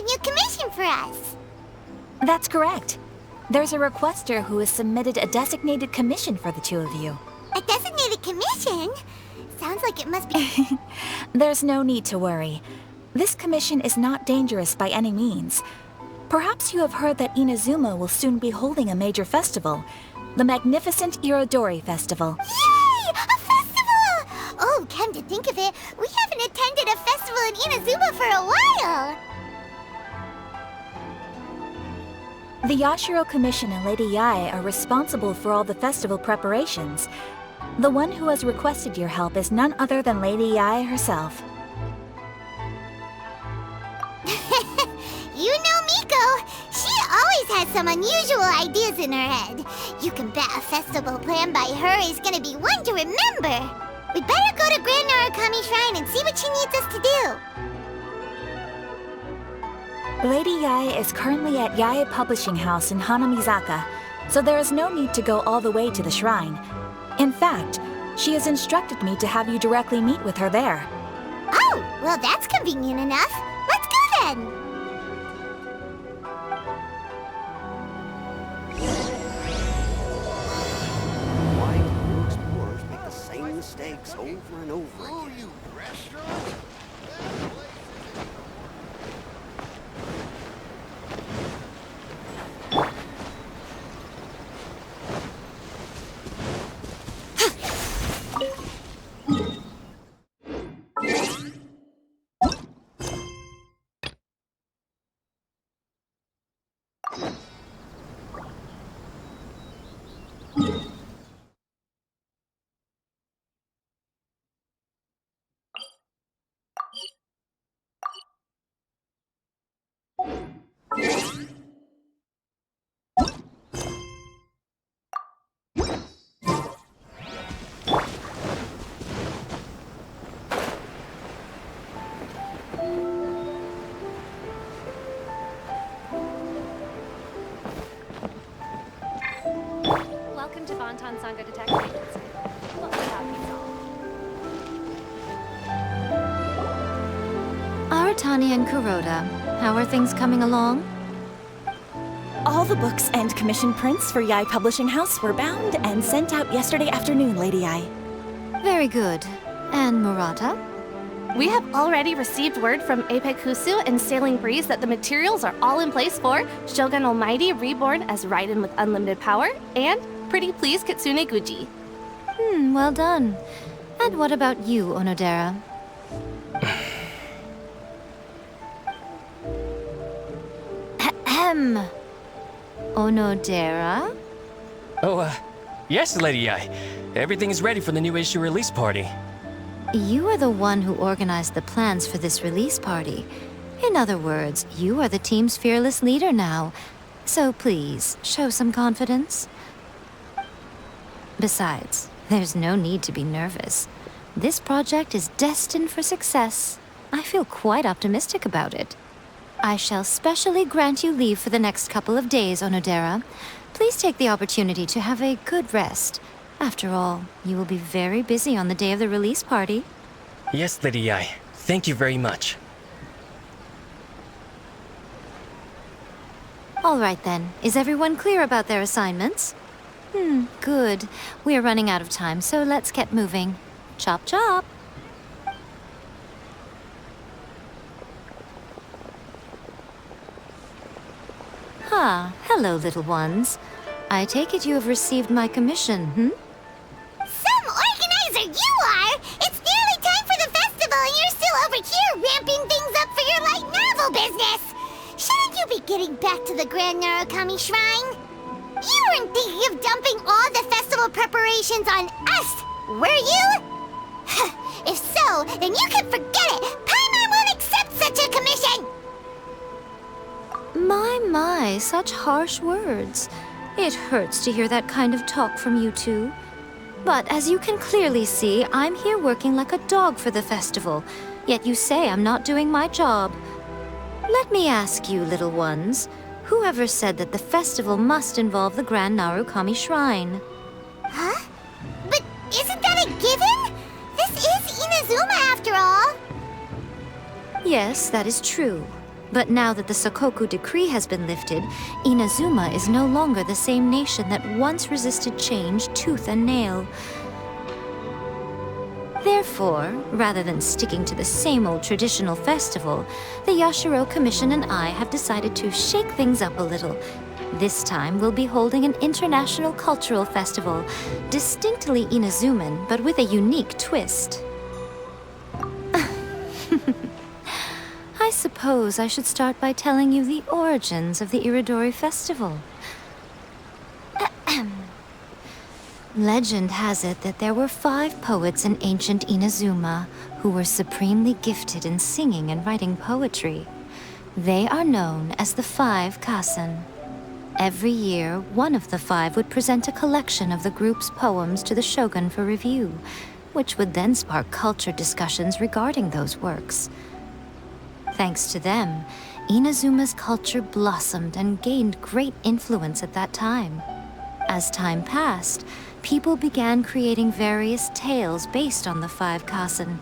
a new commission for us. That's correct. There's a requester who has submitted a designated commission for the two of you. A designated commission? Sounds like it must be... There's no need to worry. This commission is not dangerous by any means. Perhaps you have heard that Inazuma will soon be holding a major festival, the magnificent Irodori Festival. Yay! A festival! Oh, come to think of it, we haven't attended a festival in Inazuma for a while! The Yashiro Commission and Lady Yae are responsible for all the festival preparations. The one who has requested your help is none other than Lady Yae herself. You know Miko, she always has some unusual ideas in her head. You can bet a festival planned by her is gonna be one to remember. We'd better go to Grand Narukami Shrine and see what she needs us to do. Lady Yae is currently at Yae Publishing House in Hanamizaka, so there is no need to go all the way to the shrine. In fact, she has instructed me to have you directly meet with her there. Oh, well that's convenient enough. Let's go then. Why do new explorers make the same mistakes over and over again? Oh, you restaurant? Welcome to Bonton Sangha Detective Agency. What would have you solve? Aratani and Kuroda, how are things coming along? All the books and commission prints for Yae Publishing House were bound and sent out yesterday afternoon, Lady Yae. Very good. And Murata? We have already received word from Apekusu and Sailing Breeze that the materials are all in place for Shogun Almighty Reborn as Raiden with Unlimited Power and Pretty Please Kitsune Guji. Well done. And what about you, Onodera? Ahem. Onodera? Oh, yes, Lady Yae. Everything is ready for the new issue release party. You are the one who organized the plans for this release party. In other words, you are the team's fearless leader now. So please, show some confidence. Besides, there's no need to be nervous. This project is destined for success. I feel quite optimistic about it. I shall specially grant you leave for the next couple of days, Onodera. Please take the opportunity to have a good rest. After all, you will be very busy on the day of the release party. Yes, Lady Yae. Thank you very much. All right then. Is everyone clear about their assignments? Good. We are running out of time, so let's get moving. Chop chop! Hello, little ones. I take it you have received my commission, Some organizer you are! It's nearly time for the festival and you're still over here ramping things up for your light novel business! Shouldn't you be getting back to the Grand Narukami Shrine? You weren't thinking of dumping all the festival preparations on us, were you? If so, then you can forget it! Paimon won't accept such a commission! My, such harsh words. It hurts to hear that kind of talk from you two. But as you can clearly see, I'm here working like a dog for the festival, yet you say I'm not doing my job. Let me ask you, little ones, whoever said that the festival must involve the Grand Narukami Shrine? Huh? But isn't that a given? This is Inazuma after all! Yes, that is true. But now that the Sokoku decree has been lifted, Inazuma is no longer the same nation that once resisted change tooth and nail. Therefore, rather than sticking to the same old traditional festival, the Yashiro Commission and I have decided to shake things up a little. This time, we'll be holding an international cultural festival, distinctly Inazuman, but with a unique twist. I suppose I should start by telling you the origins of the Iridori Festival. Legend has it that there were 5 poets in ancient Inazuma who were supremely gifted in singing and writing poetry. They are known as the 5 Kasen. Every year, one of the 5 would present a collection of the group's poems to the shogun for review, which would then spark culture discussions regarding those works. Thanks to them, Inazuma's culture blossomed and gained great influence at that time. As time passed, people began creating various tales based on the 5 Kasen.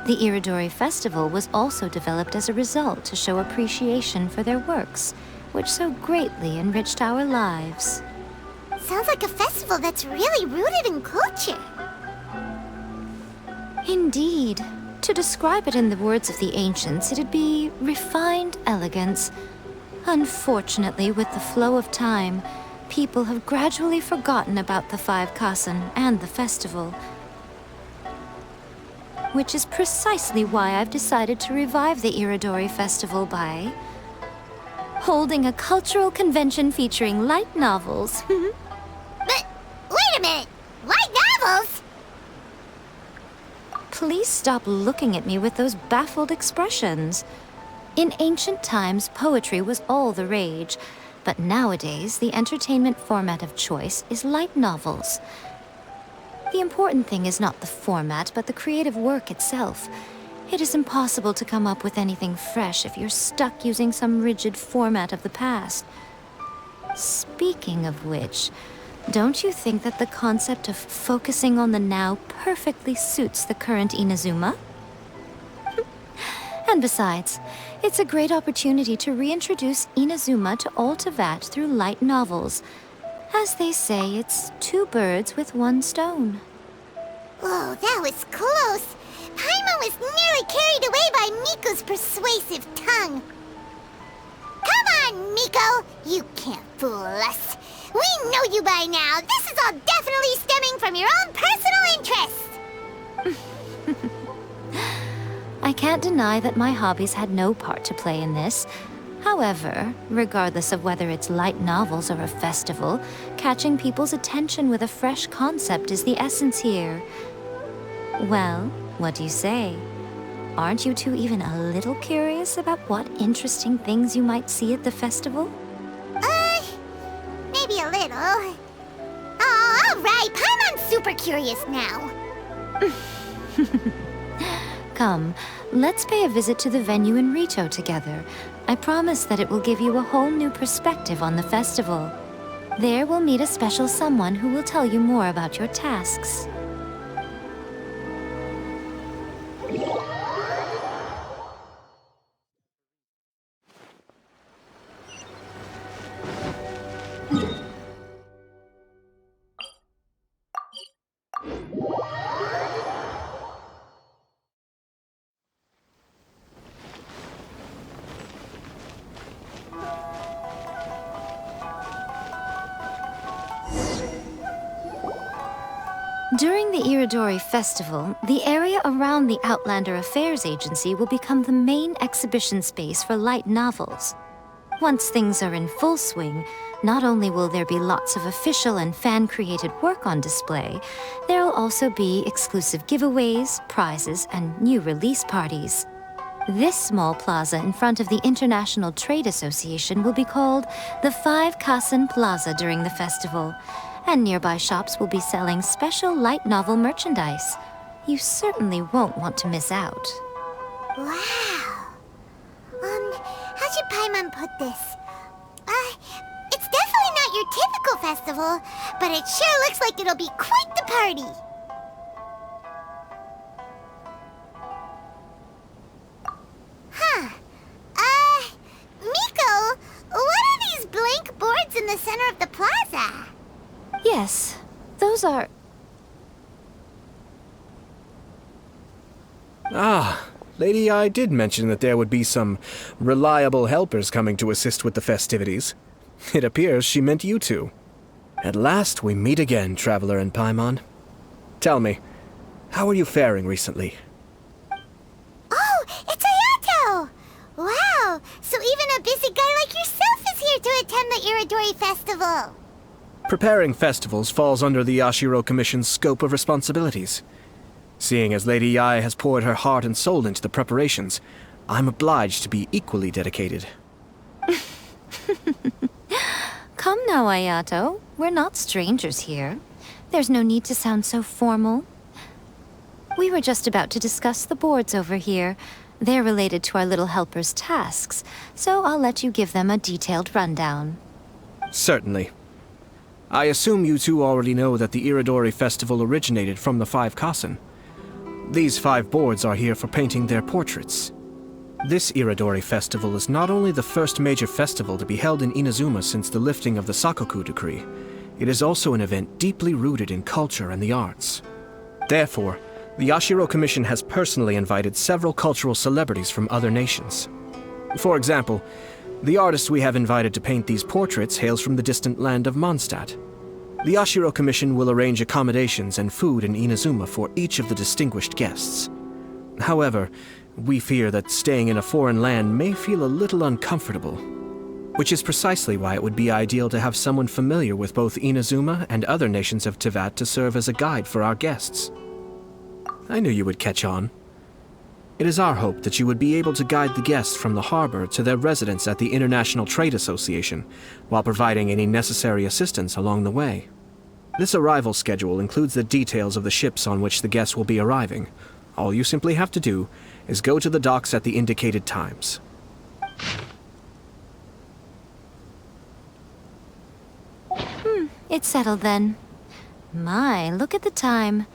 The Iridori Festival was also developed as a result to show appreciation for their works, which so greatly enriched our lives. Sounds like a festival that's really rooted in culture. Indeed. To describe it in the words of the ancients, it'd be refined elegance. Unfortunately, with the flow of time, people have gradually forgotten about the 5 Kasen and the festival. Which is precisely why I've decided to revive the Iridori Festival by holding a cultural convention featuring light novels. But, wait a minute! Light novels? Please stop looking at me with those baffled expressions. In ancient times, poetry was all the rage, but nowadays, the entertainment format of choice is light novels. The important thing is not the format, but the creative work itself. It is impossible to come up with anything fresh if you're stuck using some rigid format of the past. Speaking of which, don't you think that the concept of focusing on the now perfectly suits the current Inazuma? And besides, it's a great opportunity to reintroduce Inazuma to all Teyvat through light novels. As they say, it's 2 birds with 1 stone. Whoa, that was close. Paimon was nearly carried away by Miko's persuasive tongue. Come on, Miko! You can't fool us. We know you by now. This is all definitely stemming from your own personal interest. I can't deny that my hobbies had no part to play in this. However, regardless of whether it's light novels or a festival, catching people's attention with a fresh concept is the essence here. Well, what do you say? Aren't you two even a little curious about what interesting things you might see at the festival? Maybe a little. Oh, all right. Paimon's super curious now. Come, let's pay a visit to the venue in Rito together. I promise that it will give you a whole new perspective on the festival. There we'll meet a special someone who will tell you more about your tasks. During the Iridori Festival, the area around the Outlander Affairs Agency will become the main exhibition space for light novels. Once things are in full swing, not only will there be lots of official and fan-created work on display, there will also be exclusive giveaways, prizes, and new release parties. This small plaza in front of the International Trade Association will be called the 5 Kasen Plaza during the festival, and nearby shops will be selling special light novel merchandise. You certainly won't want to miss out. Wow. How should Paimon put this? It's definitely not your typical festival, but it sure looks like it'll be quite the party. Huh. corner of the plaza. Yes, those are... Ah, Lady I did mention that there would be some reliable helpers coming to assist with the festivities. It appears she meant you two. At last we meet again, Traveler and Paimon. Tell me, how are you faring recently? Oh, it's Ayato! Wow, so even a busy guy like yourself is here to attend the Iridori Festival. Preparing festivals falls under the Yashiro Commission's scope of responsibilities. Seeing as Lady Yae has poured her heart and soul into the preparations, I'm obliged to be equally dedicated. Come now, Ayato. We're not strangers here. There's no need to sound so formal. We were just about to discuss the boards over here. They're related to our little helper's tasks, so I'll let you give them a detailed rundown. Certainly. I assume you two already know that the Iridori Festival originated from the 5 Kasen. These 5 boards are here for painting their portraits. This Iridori Festival is not only the first major festival to be held in Inazuma since the lifting of the Sakoku decree, it is also an event deeply rooted in culture and the arts. Therefore, the Yashiro Commission has personally invited several cultural celebrities from other nations. For example, the artist we have invited to paint these portraits hails from the distant land of Mondstadt. The Yashiro Commission will arrange accommodations and food in Inazuma for each of the distinguished guests. However, we fear that staying in a foreign land may feel a little uncomfortable, which is precisely why it would be ideal to have someone familiar with both Inazuma and other nations of Teyvat to serve as a guide for our guests. I knew you would catch on. It is our hope that you would be able to guide the guests from the harbor to their residence at the International Trade Association, while providing any necessary assistance along the way. This arrival schedule includes the details of the ships on which the guests will be arriving. All you simply have to do is go to the docks at the indicated times. It's settled then. My, look at the time.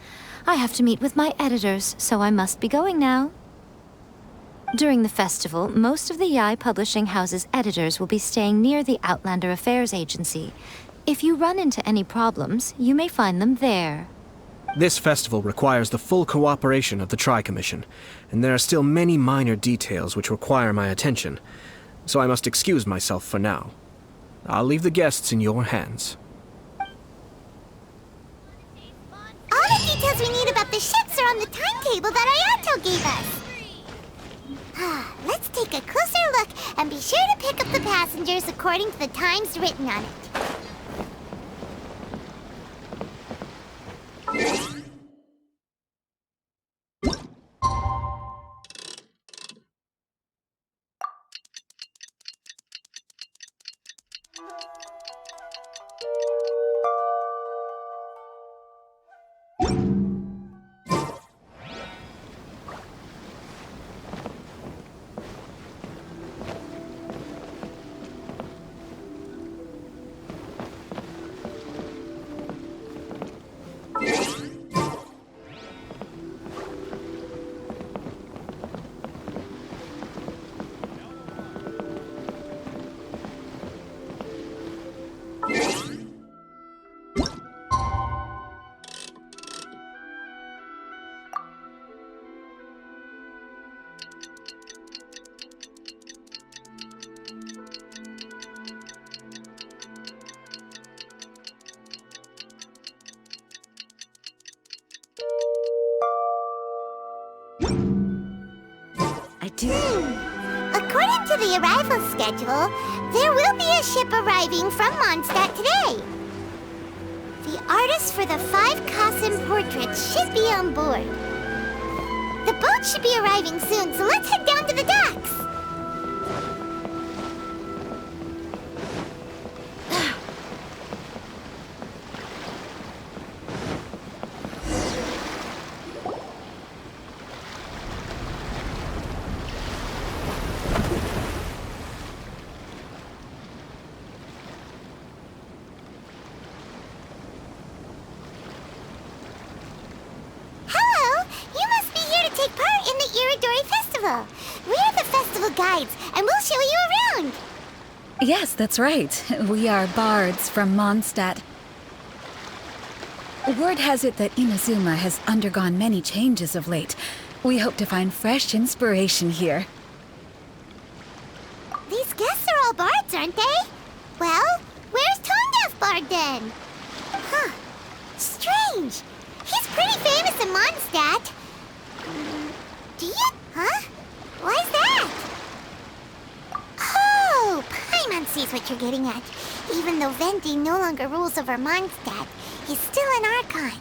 I have to meet with my editors, so I must be going now. During the festival, most of the Yae Publishing House's editors will be staying near the Outlander Affairs Agency. If you run into any problems, you may find them there. This festival requires the full cooperation of the Tri-Commission, and there are still many minor details which require my attention, so I must excuse myself for now. I'll leave the guests in your hands. All the details we need about the ships are on the timetable that Ayato gave us. Let's take a closer look and be sure to pick up the passengers according to the times written on it. According to the arrival schedule, there will be a ship arriving from Mondstadt today. The artists for the 5 Kasen portraits should be on board. The boat should be arriving soon, so let's head down to the docks. We're the festival guides, and we'll show you around. Yes, that's right. We are bards from Mondstadt. Word has it that Inazuma has undergone many changes of late. We hope to find fresh inspiration here. These guests are all bards, aren't they? Well, where's Tondef Bard then? Huh. Strange. He's pretty famous in Mondstadt. Do you... Huh? Why's that? Oh, Paimon sees what you're getting at. Even though Venti no longer rules over Mondstadt, he's still an Archon.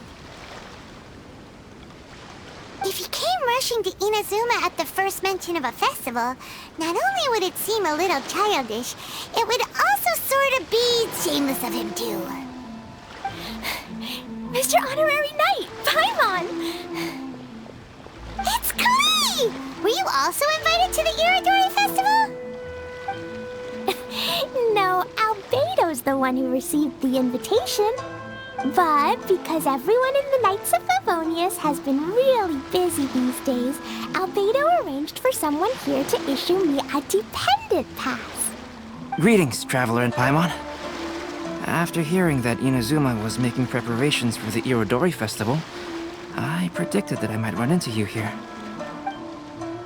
If he came rushing to Inazuma at the first mention of a festival, not only would it seem a little childish, it would also sort of be shameless of him too. Mr. Honorary Knight, Paimon! It's Klee! Were you also invited to the Iridori Festival? No, Albedo's the one who received the invitation. But because everyone in the Knights of Favonius has been really busy these days, Albedo arranged for someone here to issue me a dependent pass. Greetings, Traveler and Paimon. After hearing that Inazuma was making preparations for the Irodori Festival, I predicted that I might run into you here.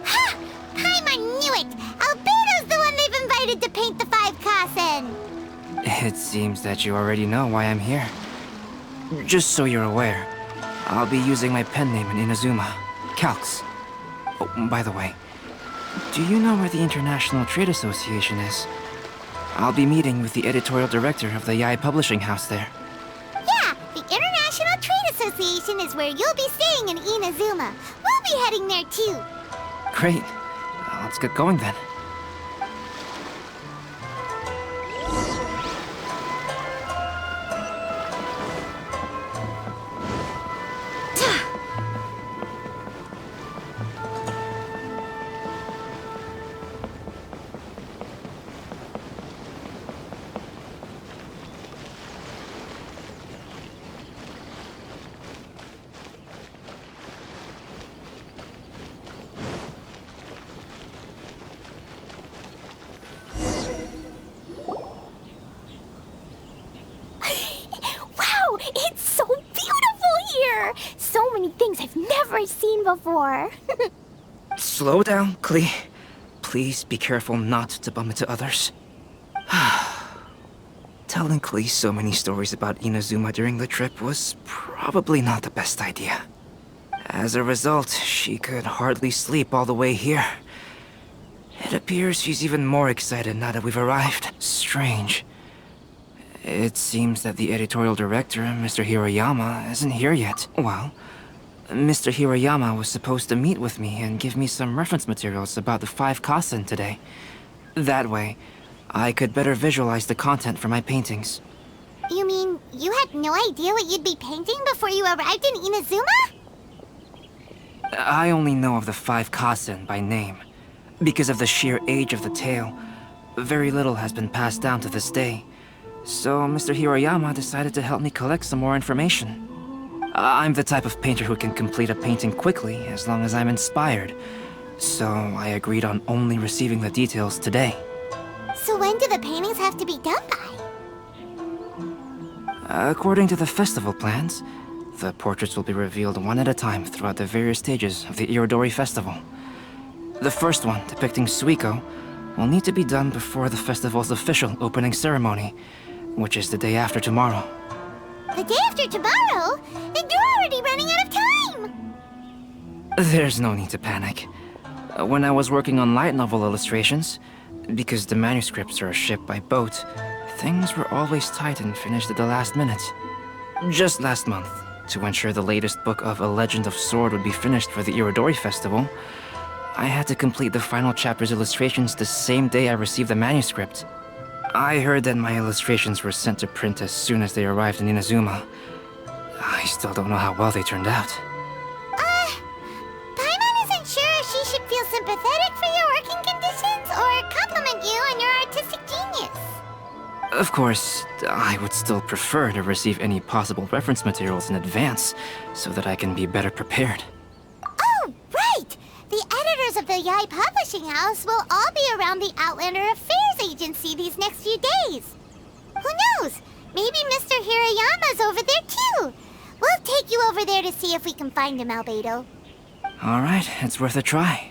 Ha! Paimon knew it! Albedo's the one they've invited to paint the 5 Kasen! It seems that you already know why I'm here. Just so you're aware, I'll be using my pen name in Inazuma, Calx. Oh, by the way, do you know where the International Trade Association is? I'll be meeting with the editorial director of the Yae Publishing House there. Yeah, the International Trade Association is where you'll be staying in Inazuma. We'll be heading there too. Great. Let's get going then. It's so beautiful here! So many things I've never seen before. Slow down, Klee. Please be careful not to bump into others. Telling Klee so many stories about Inazuma during the trip was probably not the best idea. As a result, she could hardly sleep all the way here. It appears she's even more excited now that we've arrived. Strange. It seems that the editorial director, Mr. Hiroyama, isn't here yet. Well, Mr. Hiroyama was supposed to meet with me and give me some reference materials about the 5 Kasen today. That way, I could better visualize the content for my paintings. You mean you had no idea what you'd be painting before you arrived in Inazuma? I only know of the 5 Kasen by name. Because of the sheer age of the tale, very little has been passed down to this day. So Mr. Hiroyama decided to help me collect some more information. I'm the type of painter who can complete a painting quickly as long as I'm inspired. So I agreed on only receiving the details today. So when do the paintings have to be done by? According to the festival plans, the portraits will be revealed one at a time throughout the various stages of the Irodori Festival. The first one, depicting Suiko, will need to be done before the festival's official opening ceremony, which is the day after tomorrow. The day after tomorrow? Then you're already running out of time! There's no need to panic. When I was working on light novel illustrations, because the manuscripts are shipped by boat, things were always tight and finished at the last minute. Just last month, to ensure the latest book of A Legend of Sword would be finished for the Irodori Festival, I had to complete the final chapter's illustrations the same day I received the manuscript. I heard that my illustrations were sent to print as soon as they arrived in Inazuma. I still don't know how well they turned out. Paimon isn't sure if she should feel sympathetic for your working conditions or compliment you on your artistic genius. Of course, I would still prefer to receive any possible reference materials in advance, so that I can be better prepared. Oh, right! The editors members of the Yai Publishing House will all be around the Outlander Affairs Agency these next few days. Who knows? Maybe Mr. Hirayama's over there too. We'll take you over there to see if we can find him, Albedo. Alright, it's worth a try.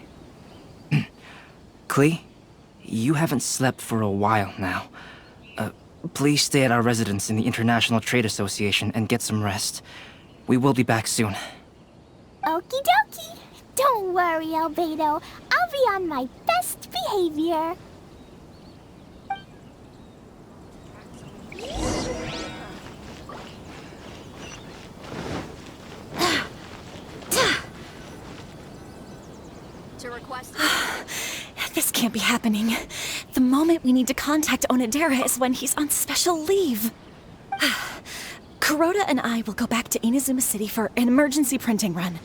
Klee, you haven't slept for a while now. Please stay at our residence in the International Trade Association and get some rest. We will be back soon. Okie dokie. Don't worry, Albedo. I'll be on my best behavior. To request. This can't be happening. The moment we need to contact Onodera is when he's on special leave. Kuroda and I will go back to Inazuma City for an emergency printing run.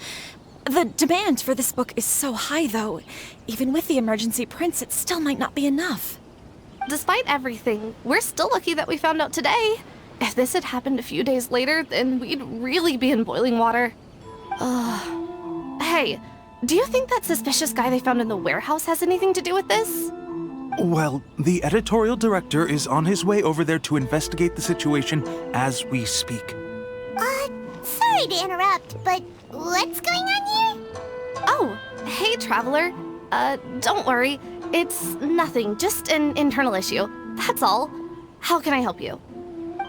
The demand for this book is so high, though. Even with the emergency prints, it still might not be enough. Despite everything, we're still lucky that we found out today. If this had happened a few days later, then we'd really be in boiling water. Hey, do you think that suspicious guy they found in the warehouse has anything to do with this? Well, the editorial director is on his way over there to investigate the situation as we speak. Sorry to interrupt, but what's going on here? Oh, hey, Traveler. Don't worry. It's nothing, just an internal issue. That's all. How can I help you?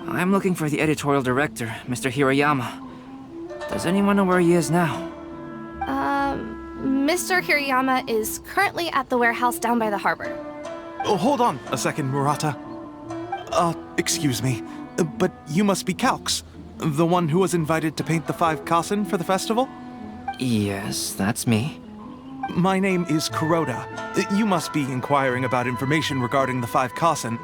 I'm looking for the editorial director, Mr. Hirayama. Does anyone know where he is now? Mr. Hirayama is currently at the warehouse down by the harbor. Oh, hold on a second, Murata. Excuse me, but you must be Calx, the one who was invited to paint the 5 Kasen for the festival? Yes, that's me. My name is Kuroda. You must be inquiring about information regarding the 5 Kasen.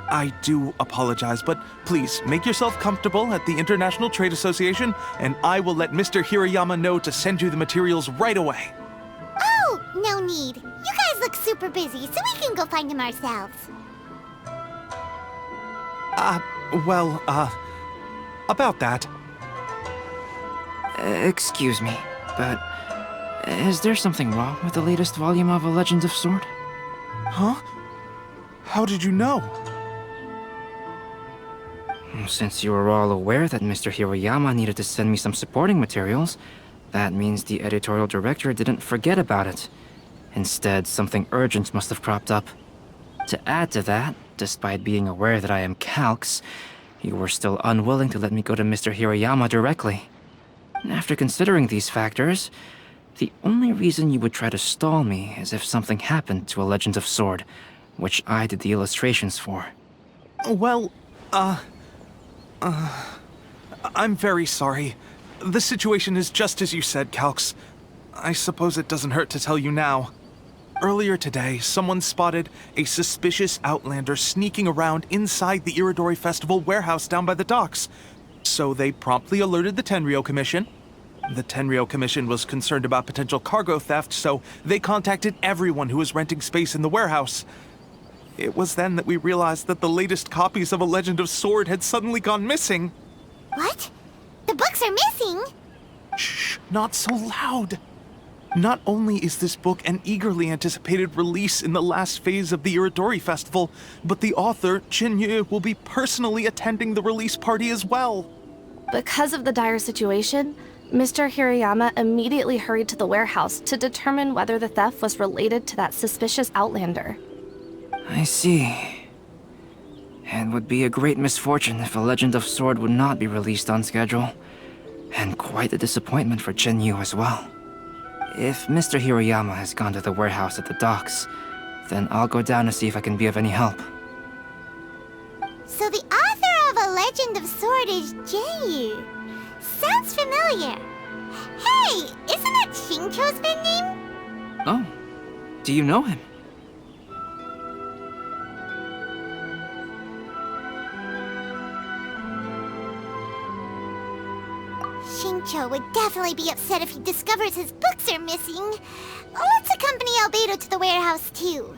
I do apologize, but please make yourself comfortable at the International Trade Association, and I will let Mr. Hirayama know to send you the materials right away. Oh, no need. You guys look super busy, so we can go find him ourselves. About that. Excuse me, but is there something wrong with the latest volume of A Legend of Sword? Huh? How did you know? Since you were all aware that Mr. Hirayama needed to send me some supporting materials, that means the editorial director didn't forget about it. Instead, something urgent must have cropped up. To add to that, despite being aware that I am Calx, you were still unwilling to let me go to Mr. Hirayama directly. After considering these factors, the only reason you would try to stall me is if something happened to A Legend of Sword, which I did the illustrations for. Well, I'm very sorry. The situation is just as you said, Calx. I suppose it doesn't hurt to tell you now. Earlier today, someone spotted a suspicious outlander sneaking around inside the Iridori Festival warehouse down by the docks. So they promptly alerted the Tenryou Commission. The Tenryou Commission was concerned about potential cargo theft, so they contacted everyone who was renting space in the warehouse. It was then that we realized that the latest copies of A Legend of Sword had suddenly gone missing. What? The books are missing? Shh, not so loud. Not only is this book an eagerly anticipated release in the last phase of the Iridori Festival, but the author, Jinyu, will be personally attending the release party as well. Because of the dire situation, Mr. Hirayama immediately hurried to the warehouse to determine whether the theft was related to that suspicious outlander. I see. It would be a great misfortune if A Legend of Sword would not be released on schedule. And quite a disappointment for Jinyu as well. If Mr. Hirayama has gone to the warehouse at the docks, then I'll go down to see if I can be of any help. So the author of A Legend of Sword is Jinyu. Sounds familiar. Hey, isn't that Shincho's pen name? Oh, do you know him? Shincho would definitely be upset if he discovers his books are missing. Let's accompany Albedo to the warehouse, too.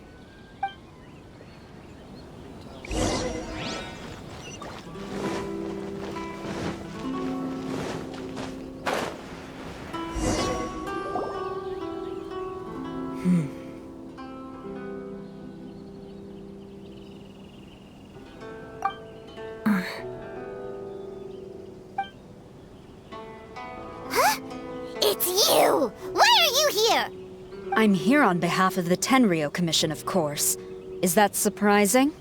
here? I'm here on behalf of the Tenryo Commission, of course. Is that surprising?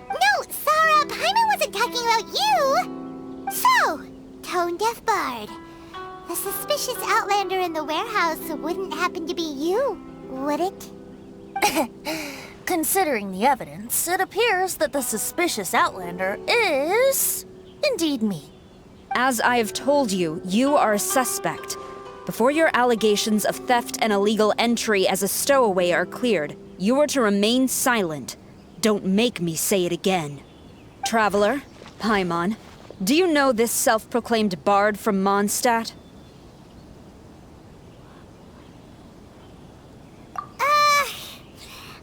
No, Sarah, Paimon wasn't talking about you! So, Tone Deaf Bard. The suspicious outlander in the warehouse wouldn't happen to be you, would it? Considering the evidence, it appears that the suspicious outlander is indeed me. As I have told you, you are a suspect. Before your allegations of theft and illegal entry as a stowaway are cleared, you are to remain silent. Don't make me say it again. Traveler, Paimon, do you know this self-proclaimed bard from Mondstadt?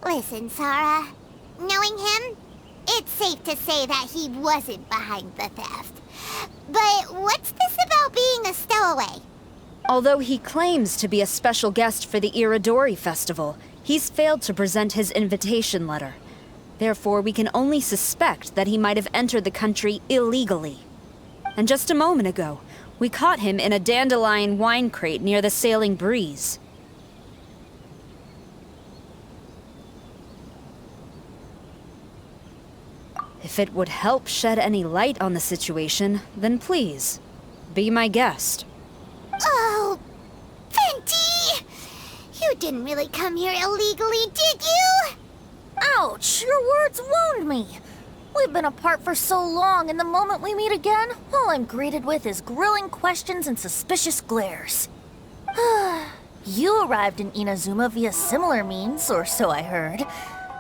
Listen, Sarah. Knowing him, it's safe to say that he wasn't behind the theft. But what's this about being a stowaway? Although he claims to be a special guest for the Iridori Festival, he's failed to present his invitation letter. Therefore, we can only suspect that he might have entered the country illegally. And just a moment ago, we caught him in a dandelion wine crate near the Sailing Breeze. If it would help shed any light on the situation, then please, be my guest. Oh, Venti! You didn't really come here illegally, did you? Ouch, your words wound me. We've been apart for so long, and the moment we meet again, all I'm greeted with is grilling questions and suspicious glares. You arrived in Inazuma via similar means, or so I heard.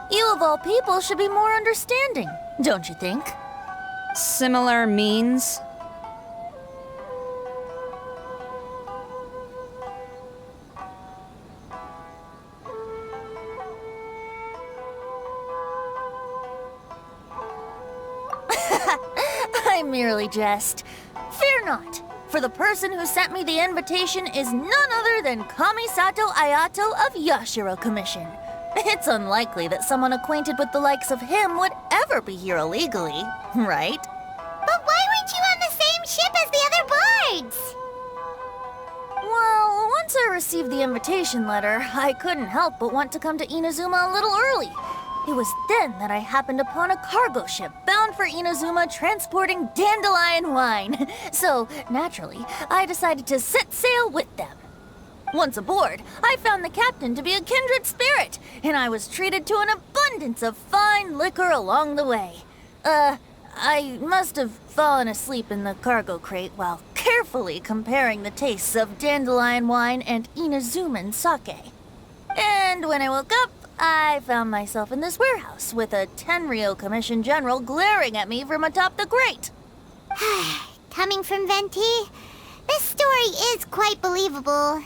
You of all people should be more understanding, don't you think? Similar means? I merely jest. Fear not, for the person who sent me the invitation is none other than Kamisato Ayato of Yashiro Commission. It's unlikely that someone acquainted with the likes of him would ever be here illegally, right? But why weren't you on the same ship as the other bards? Well, once I received the invitation letter, I couldn't help but want to come to Inazuma a little early. It was then that I happened upon a cargo ship bound for Inazuma transporting dandelion wine. So, naturally, I decided to set sail with them. Once aboard, I found the captain to be a kindred spirit, and I was treated to an abundance of fine liquor along the way. I must have fallen asleep in the cargo crate while carefully comparing the tastes of dandelion wine and Inazuman sake. And when I woke up, I found myself in this warehouse with a Tenryo Commission general glaring at me from atop the grate. Coming from Venti, this story is quite believable.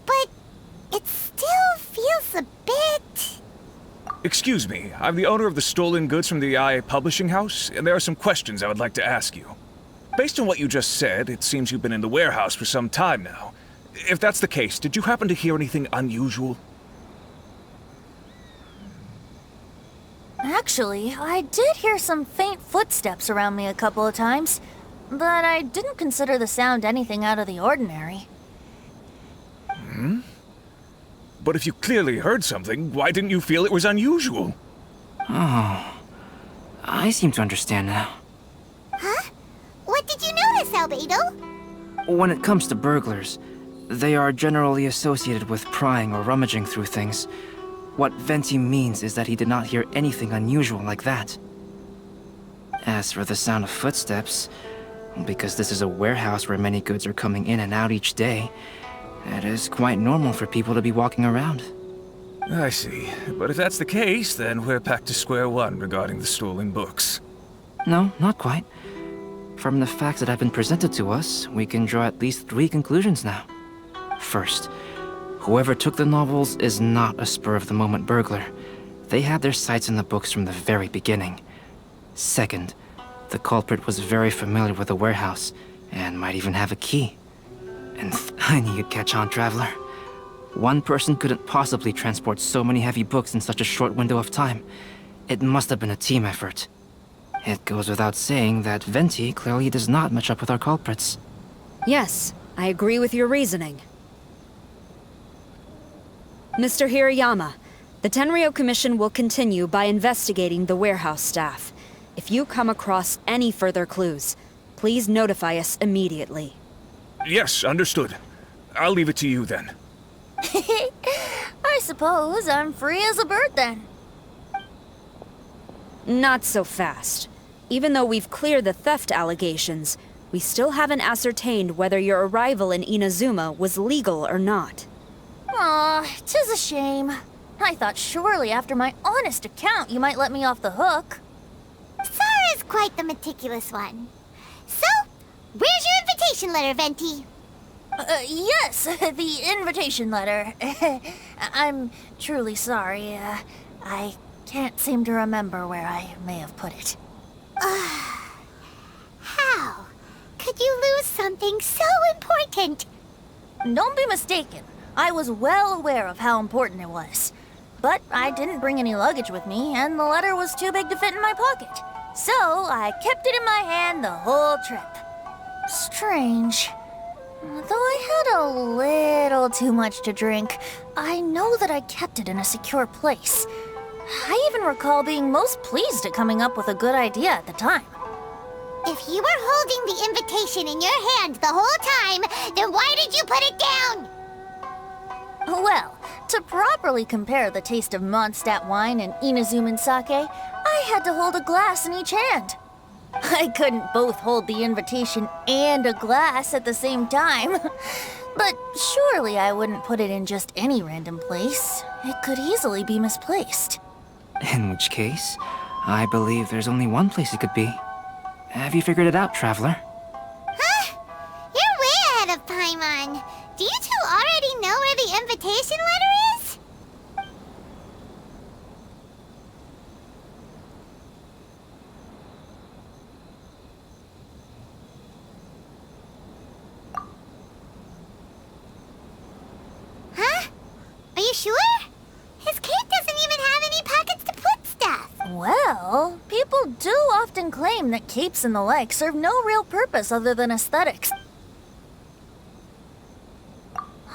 But it still feels a bit... Excuse me, I'm the owner of the stolen goods from the IA Publishing House, and there are some questions I would like to ask you. Based on what you just said, it seems you've been in the warehouse for some time now. If that's the case, did you happen to hear anything unusual? Actually, I did hear some faint footsteps around me a couple of times, but I didn't consider the sound anything out of the ordinary. But if you clearly heard something, why didn't you feel it was unusual? Oh, I seem to understand now. Huh? What did you notice, Albedo? When it comes to burglars, they are generally associated with prying or rummaging through things. What Venti means is that he did not hear anything unusual like that. As for the sound of footsteps, because this is a warehouse where many goods are coming in and out each day, it is quite normal for people to be walking around. I see. But if that's the case, then we're back to square one regarding the stolen books. No, not quite. From the facts that have been presented to us, we can draw at least 3 conclusions now. First, whoever took the novels is not a spur-of-the-moment burglar. They had their sights on the books from the very beginning. Second, the culprit was very familiar with the warehouse, and might even have a key. And I knew you'd catch on, Traveler. One person couldn't possibly transport so many heavy books in such a short window of time. It must have been a team effort. It goes without saying that Venti clearly does not match up with our culprits. Yes, I agree with your reasoning. Mr. Hirayama, the Tenryo Commission will continue by investigating the warehouse staff. If you come across any further clues, please notify us immediately. Yes, understood. I'll leave it to you then. I suppose I'm free as a bird then. Not so fast. Even though we've cleared the theft allegations, we still haven't ascertained whether your arrival in Inazuma was legal or not. Aw, 'tis a shame. I thought surely after my honest account you might let me off the hook. Sara's quite the meticulous one. So, where's your invitation letter, Venti? Yes, the invitation letter. I'm truly sorry. I can't seem to remember where I may have put it. How could you lose something so important? Don't be mistaken. I was well aware of how important it was. But I didn't bring any luggage with me, and the letter was too big to fit in my pocket. So I kept it in my hand the whole trip. Strange. Though I had a little too much to drink, I know that I kept it in a secure place. I even recall being most pleased at coming up with a good idea at the time. If you were holding the invitation in your hand the whole time, then why did you put it down? Well, to properly compare the taste of Mondstadt wine and Inazuman sake, I had to hold a glass in each hand. I couldn't both hold the invitation and a glass at the same time. But surely I wouldn't put it in just any random place. It could easily be misplaced. In which case, I believe there's only one place it could be. Have you figured it out, Traveler? Huh? You're way ahead of Paimon. Do you two already know where the invitation letter is? Huh? Are you sure? His cape doesn't even have any pockets to put stuff. Well, people do often claim that capes and the like serve no real purpose other than aesthetics.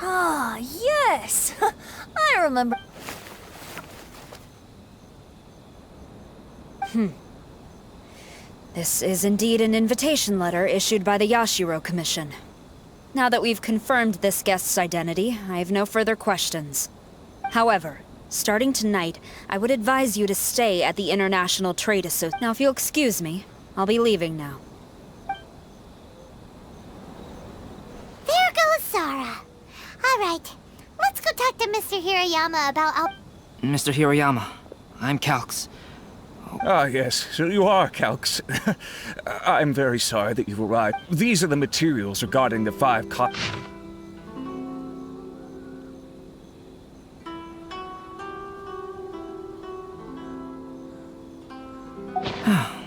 Ah, yes! I remember. This is indeed an invitation letter issued by the Yashiro Commission. Now that we've confirmed this guest's identity, I have no further questions. However, starting tonight, I would advise you to stay at the International Trade Association. Now, if you'll excuse me, I'll be leaving now. There goes Sara. All right, let's go talk to Mr. Hirayama about Mr. Hirayama, I'm Calx. Ah, yes, so you are Calx. I'm very sorry that you've arrived. These are the materials regarding the 5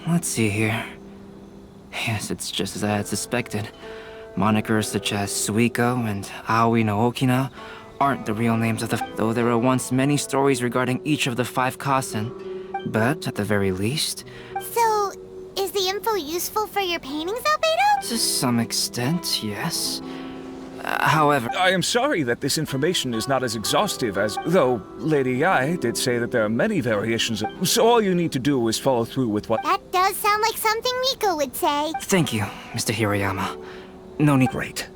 Let's see here. Yes, it's just as I had suspected. Monikers such as Suiko and Aoi no Okina aren't the real names of though there were once many stories regarding each of the 5 Kasen. But at the very least... So, is the info useful for your paintings, Albedo? To some extent, yes. However... I am sorry that this information is not as exhaustive as... Though Lady Yae did say that there are many variations of... So all you need to do is follow through with what... That does sound like something Miko would say. Thank you, Mr. Hirayama. No need... Great.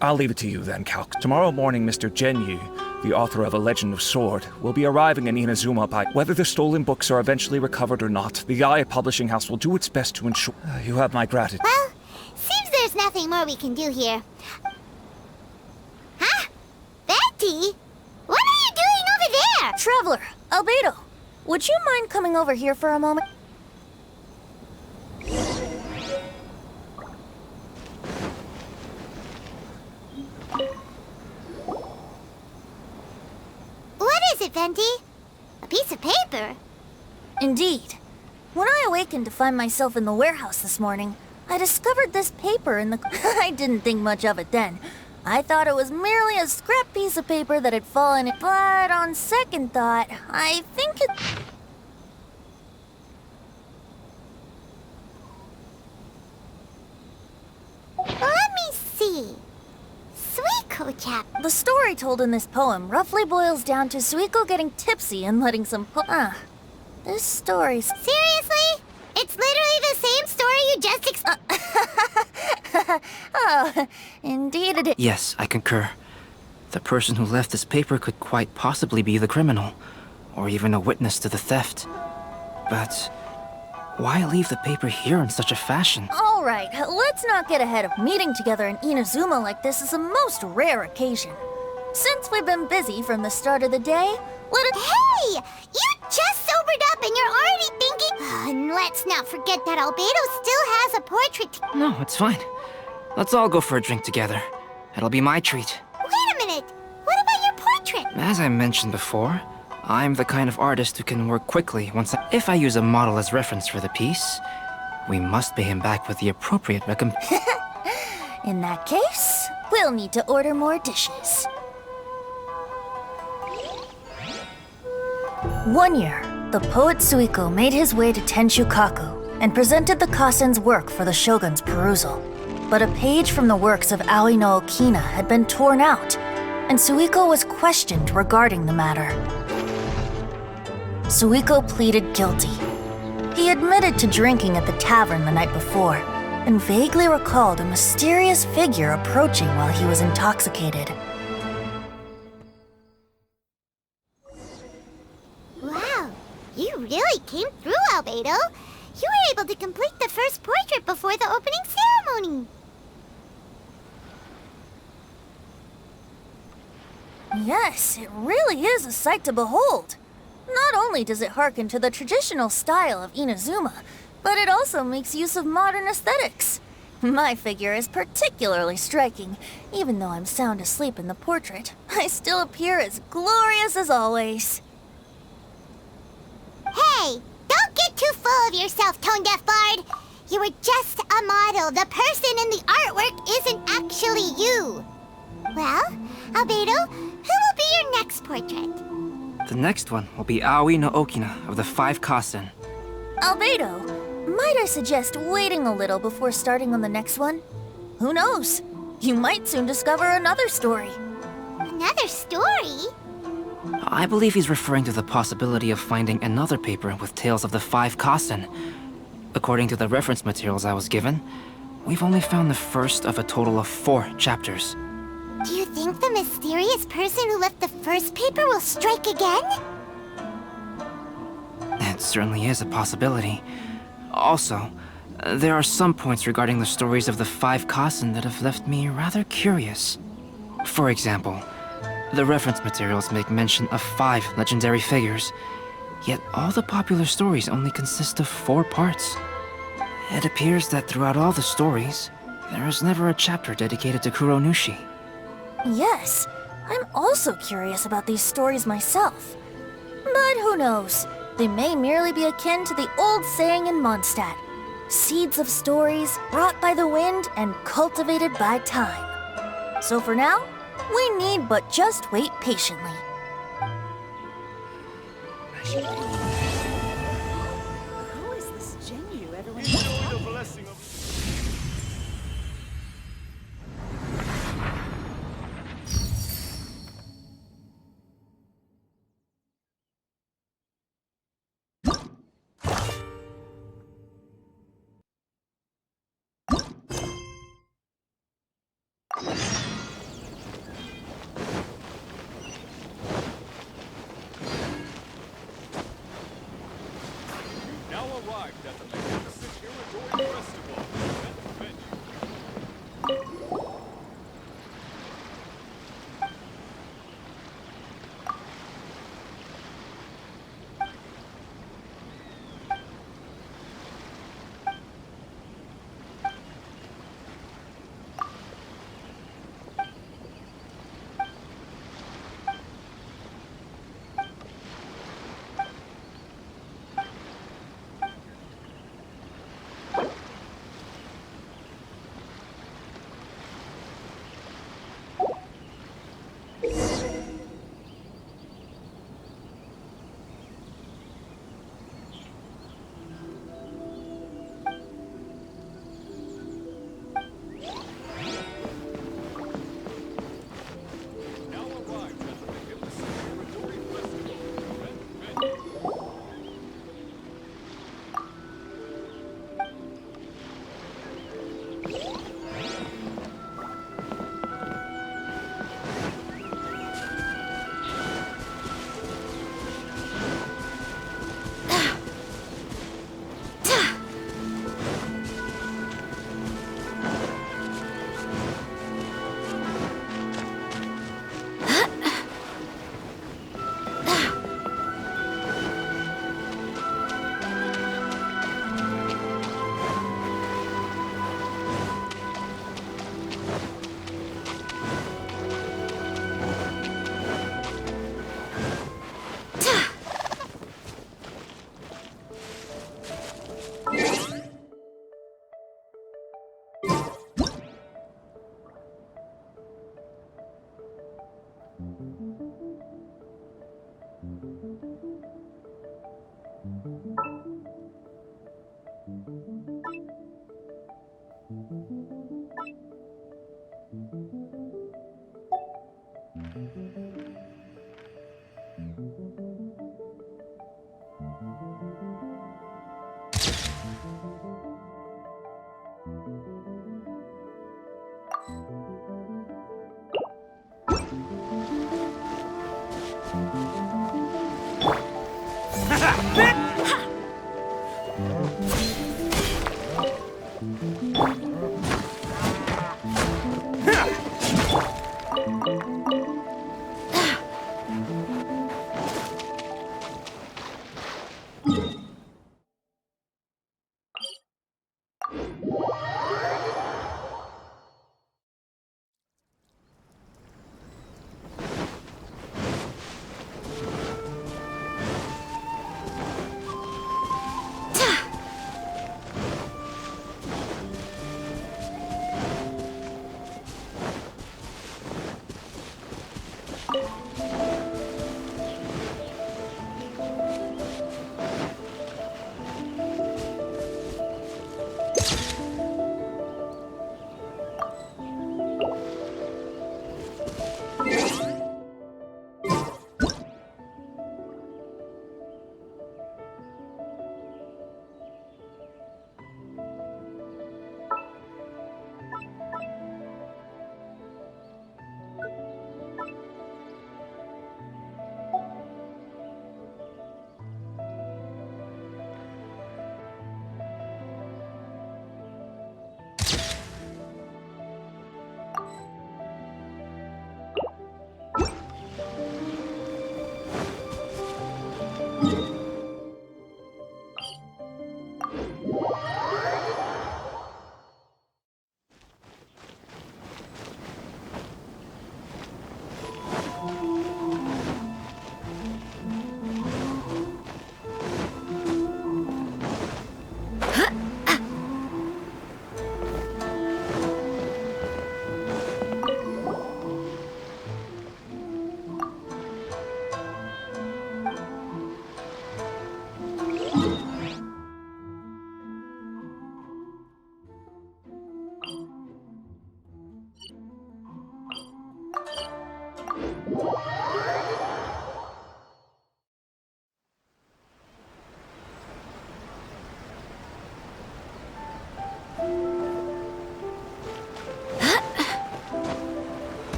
I'll leave it to you then, Calx. Tomorrow morning, Mr. Genyu, the author of A Legend of Sword, will be arriving in Inazuma by... Whether the stolen books are eventually recovered or not, the Yae Publishing House will do its best to ensure... You have my gratitude. Well, seems there's nothing more we can do here. Huh? Betty? What are you doing over there? Traveler, Albedo, would you mind coming over here for a moment? What is it, Venti? A piece of paper? Indeed. When I awakened to find myself in the warehouse this morning, I discovered this paper in the... I didn't think much of it then. I thought it was merely a scrap piece of paper that had fallen... But on second thought, I think it... Let me see. Suiko, poor chap. The story told in this poem roughly boils down to Suiko getting tipsy and letting some this story's... Seriously? It's literally the same story you just Oh, indeed it is. Yes, I concur. The person who left this paper could quite possibly be the criminal, or even a witness to the theft. But why leave the paper here in such a fashion? All right, let's not get ahead of meeting together in Inazuma like this is a most rare occasion. Since we've been busy from the start of the day, Hey! You just sobered up and you're already thinking... And let's not forget that Albedo still has a portrait. No, it's fine. Let's all go for a drink together. It'll be my treat. Wait a minute. What about your portrait? As I mentioned before, I'm the kind of artist who can work quickly if I use a model as reference for the piece, we must pay him back with the appropriate recompense. in that case, we'll need to order more dishes. One year, the poet Suiko made his way to Tenshukaku and presented the Kasen's work for the shogun's perusal. But a page from the works of Aoi no Okina had been torn out, and Suiko was questioned regarding the matter. Suiko pleaded guilty. He admitted to drinking at the tavern the night before, and vaguely recalled a mysterious figure approaching while he was intoxicated. Wow, you really came through, Albedo. You were able to complete the first portrait before the opening ceremony. Yes, it really is a sight to behold. Not only does it harken to the traditional style of Inazuma, but it also makes use of modern aesthetics. My figure is particularly striking. Even though I'm sound asleep in the portrait, I still appear as glorious as always. Hey, don't get too full of yourself, Tone-Deaf Bard. You were just a model. The person in the artwork isn't actually you. Well, Albedo, who will be your next portrait? The next one will be Aoi no Okina of the 5 Kasen. Albedo, might I suggest waiting a little before starting on the next one? Who knows? You might soon discover another story. Another story? I believe he's referring to the possibility of finding another paper with tales of the 5 Kasen. According to the reference materials I was given, we've only found the first of a total of 4 chapters. Do you think the mysterious person who left the first paper will strike again? It certainly is a possibility. Also, there are some points regarding the stories of the 5 Kasen that have left me rather curious. For example, the reference materials make mention of 5 legendary figures, yet all the popular stories only consist of 4 parts. It appears that throughout all the stories, there is never a chapter dedicated to Kuronushi. Yes, I'm also curious about these stories myself. But who knows? They may merely be akin to the old saying in Mondstadt, seeds of stories brought by the wind and cultivated by time. So for now, we need but just wait patiently. Who is this Jinyu everyone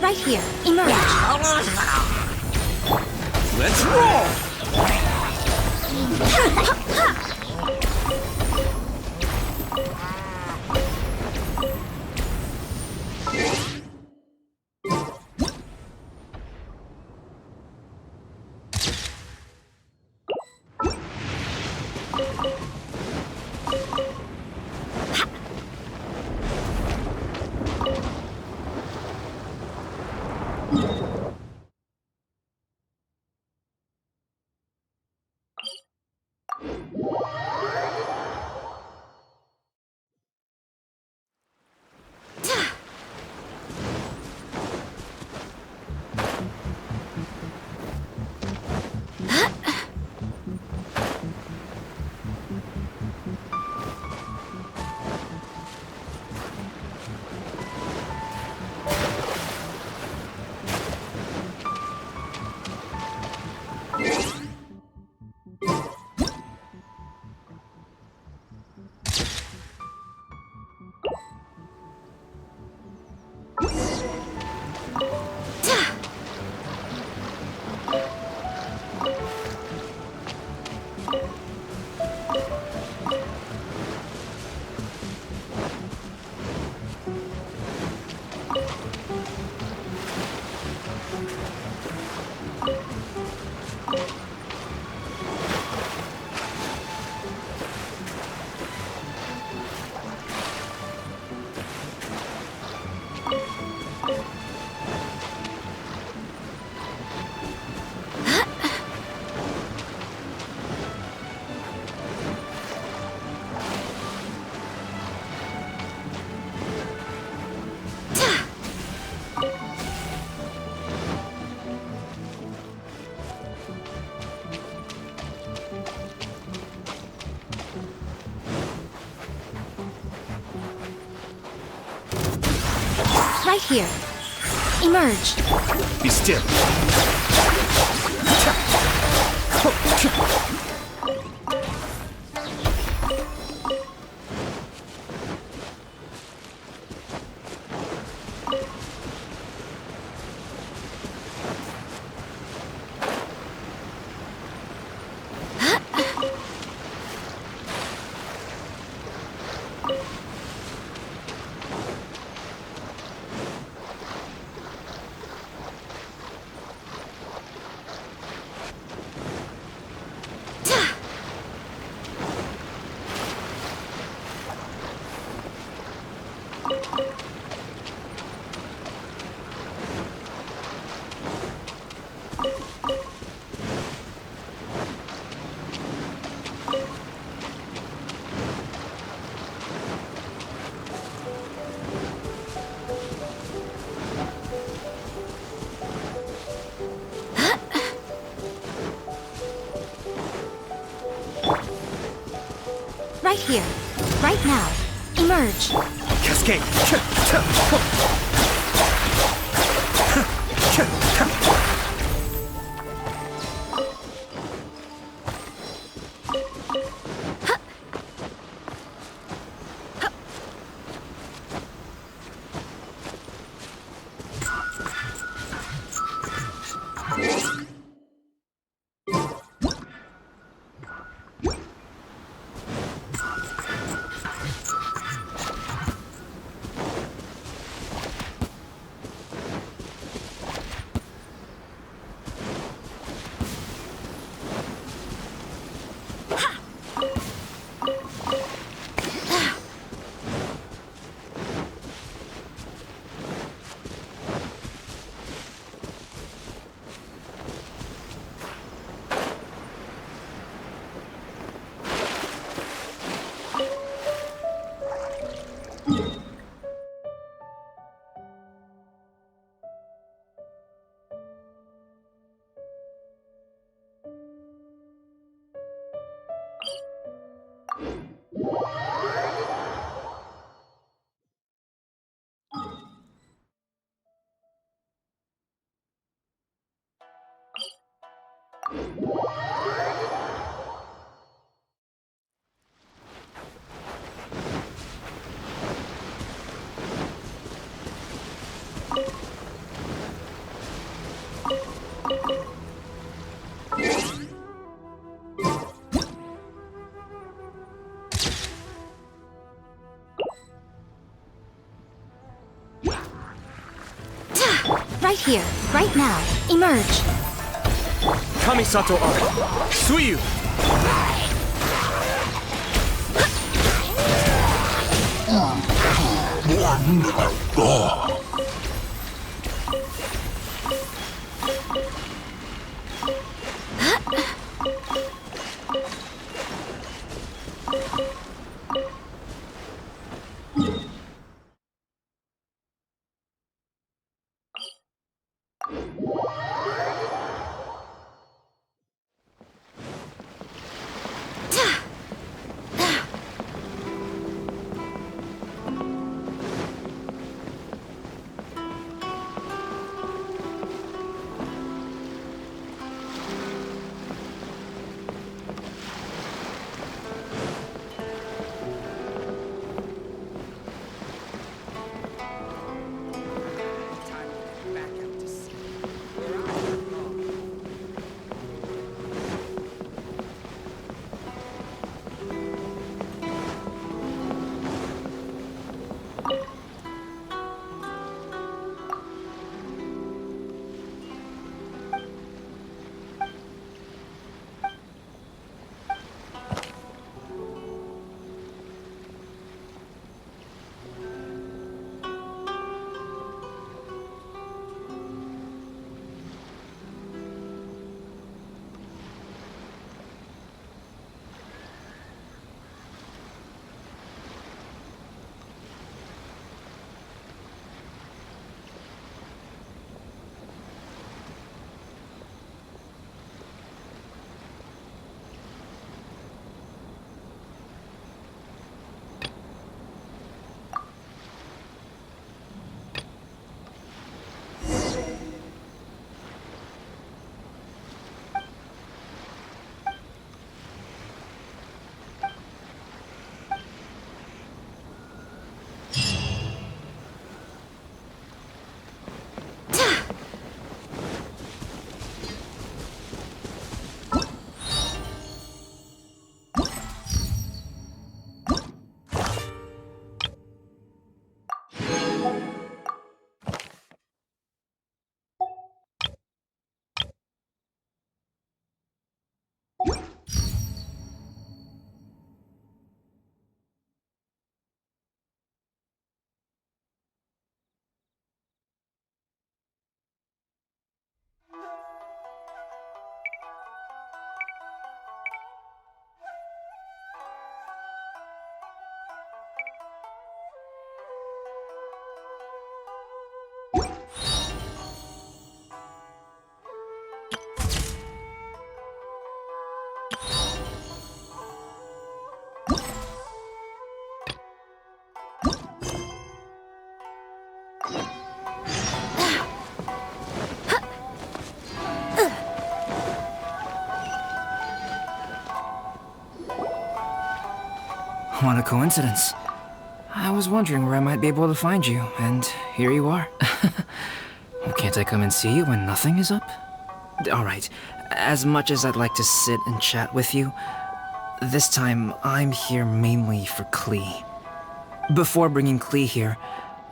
Right here. Emerge. Let's roll! Right here. Emerge. Be still. right here, right now. Emerge. Cascade! Right here, right now. Emerge. Kamisato Art! Suiyu! coincidence. I was wondering where I might be able to find you, and here you are. Well, can't I come and see you when nothing is up? Alright, as much as I'd like to sit and chat with you, this time I'm here mainly for Klee. Before bringing Klee here,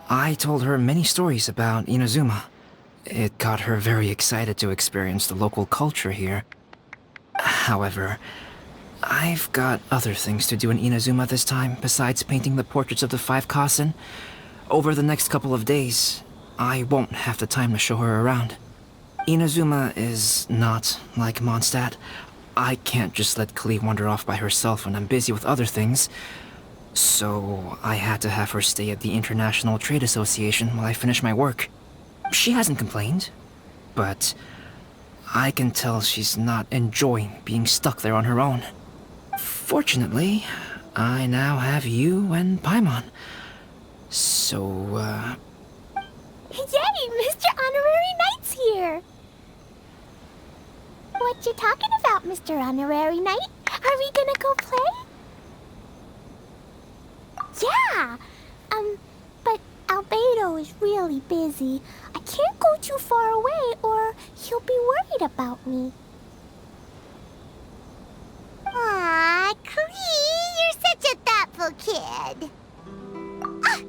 I told her many stories about Inazuma. It got her very excited to experience the local culture here. However, I've got other things to do in Inazuma this time besides painting the portraits of the 5 Kasen. Over the next couple of days, I won't have the time to show her around. Inazuma is not like Mondstadt. I can't just let Klee wander off by herself when I'm busy with other things. So I had to have her stay at the International Trade Association while I finish my work. She hasn't complained, but I can tell she's not enjoying being stuck there on her own. Fortunately, I now have you and Paimon. So, Yay! Mr. Honorary Knight's here! What you talking about, Mr. Honorary Knight? Are we gonna go play? Yeah! But Albedo is really busy. I can't go too far away or he'll be worried about me. Aw, Klee, you're such a thoughtful kid. Ah,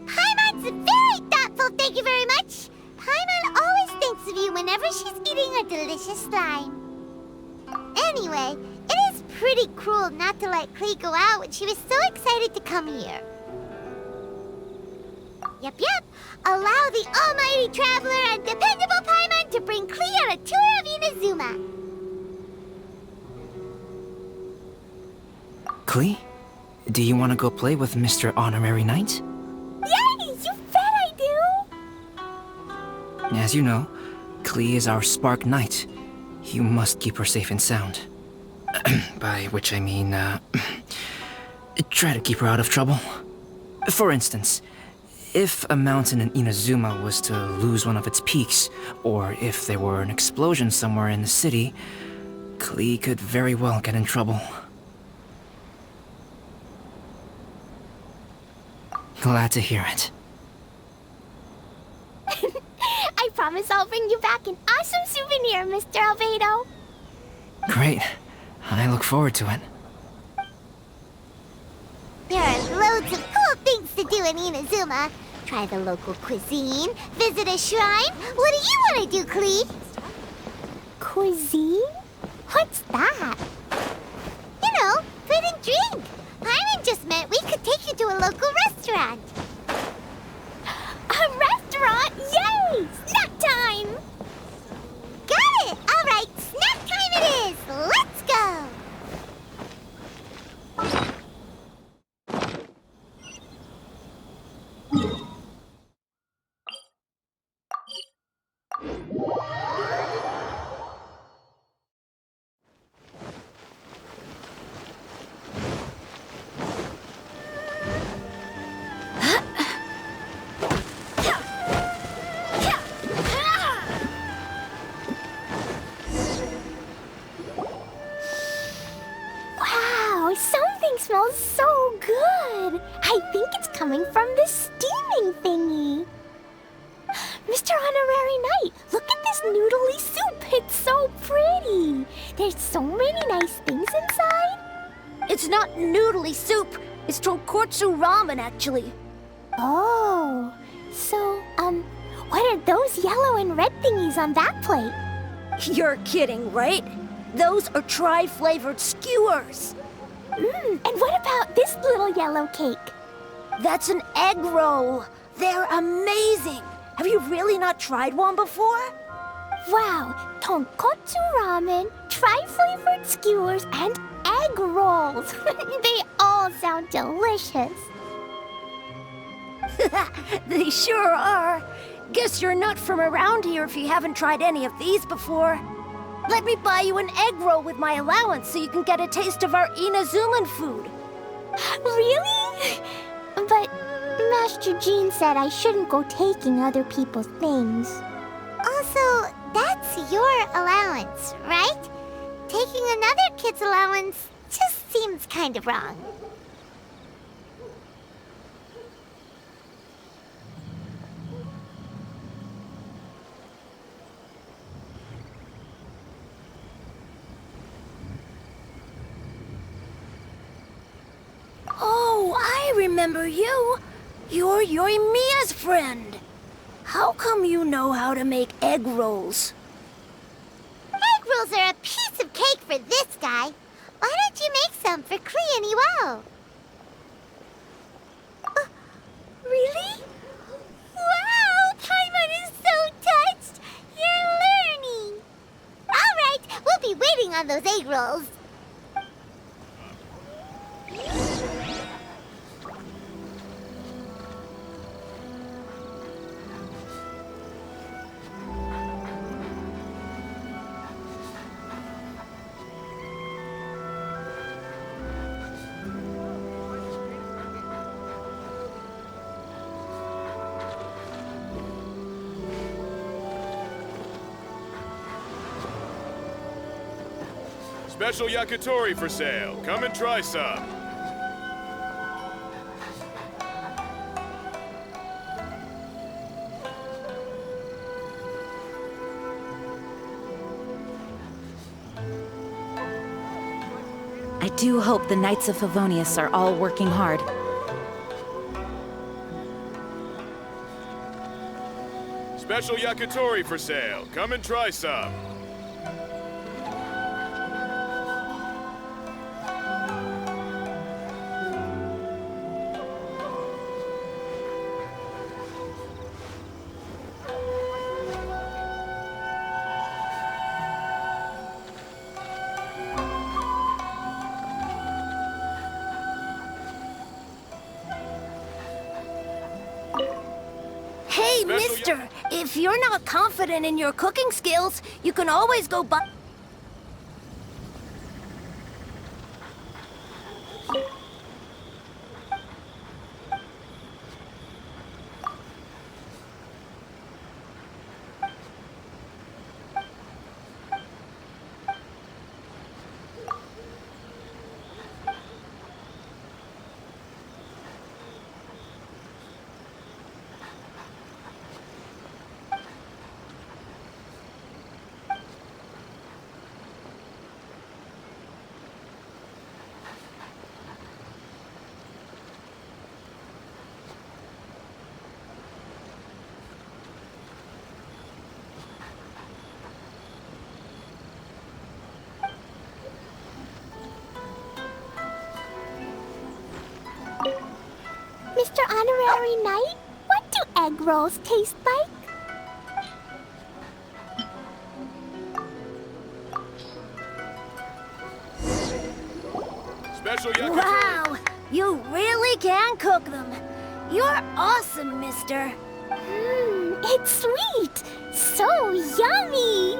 Paimon's very thoughtful, thank you very much. Paimon always thinks of you whenever she's eating a delicious slime. Anyway, it is pretty cruel not to let Klee go out when she was so excited to come here. Yep. Allow the almighty traveler and dependable Paimon to bring Klee on a tour of Inazuma. Klee, do you want to go play with Mr. Honorary Knight? Yay! You bet I do! As you know, Klee is our Spark Knight. You must keep her safe and sound. By which I mean, try to keep her out of trouble. For instance, if a mountain in Inazuma was to lose one of its peaks, or if there were an explosion somewhere in the city, Klee could very well get in trouble. Glad to hear it. I promise I'll bring you back an awesome souvenir, Mr. Albedo. Great. I look forward to it. There are loads of cool things to do in Inazuma. Try the local cuisine, visit a shrine. What do you want to do, Klee? Cuisine? What's that? You know, food and drink. Paimon just meant we could take you to a local restaurant. A restaurant? Yay! Snack time! Got it! All right, snack time it is. Let's go! Wow, something smells so good. I think it's coming from this steaming thingy. Mr. Honorary Knight, look at this noodly soup. It's so pretty. There's so many nice things inside. It's not noodly soup. It's tonkotsu ramen, actually. Oh, so, what are those yellow and red thingies on that plate? You're kidding, right? Those are tri-flavored skewers. And what about this little yellow cake? That's an egg roll. They're amazing. Have you really not tried one before? Wow, tonkotsu ramen, tri-flavored skewers, and egg rolls. They all sound delicious. They sure are. Guess you're not from around here if you haven't tried any of these before. Let me buy you an egg roll with my allowance so you can get a taste of our Inazuman food. Really? But Master Jean said I shouldn't go taking other people's things. Also, that's your allowance, right? Taking another kid's allowance just seems kind of wrong. I remember you. You're Yoimiya's friend. How come you know how to make egg rolls? Egg rolls are a piece of cake for this guy. Why don't you make some for Klee and Iwao? Really? Wow! Paimon is so touched! You're learning! Alright, we'll be waiting on those egg rolls. Special yakitori for sale. Come and try some. I do hope the Knights of Favonius are all working hard. Special yakitori for sale. Come and try some. Hey, mister, if you're not confident in your cooking skills, you can always go buy... Mr. Honorary Knight, what do egg rolls taste like? Special yakitori. Wow, you really can cook them. You're awesome, mister. It's sweet. So yummy.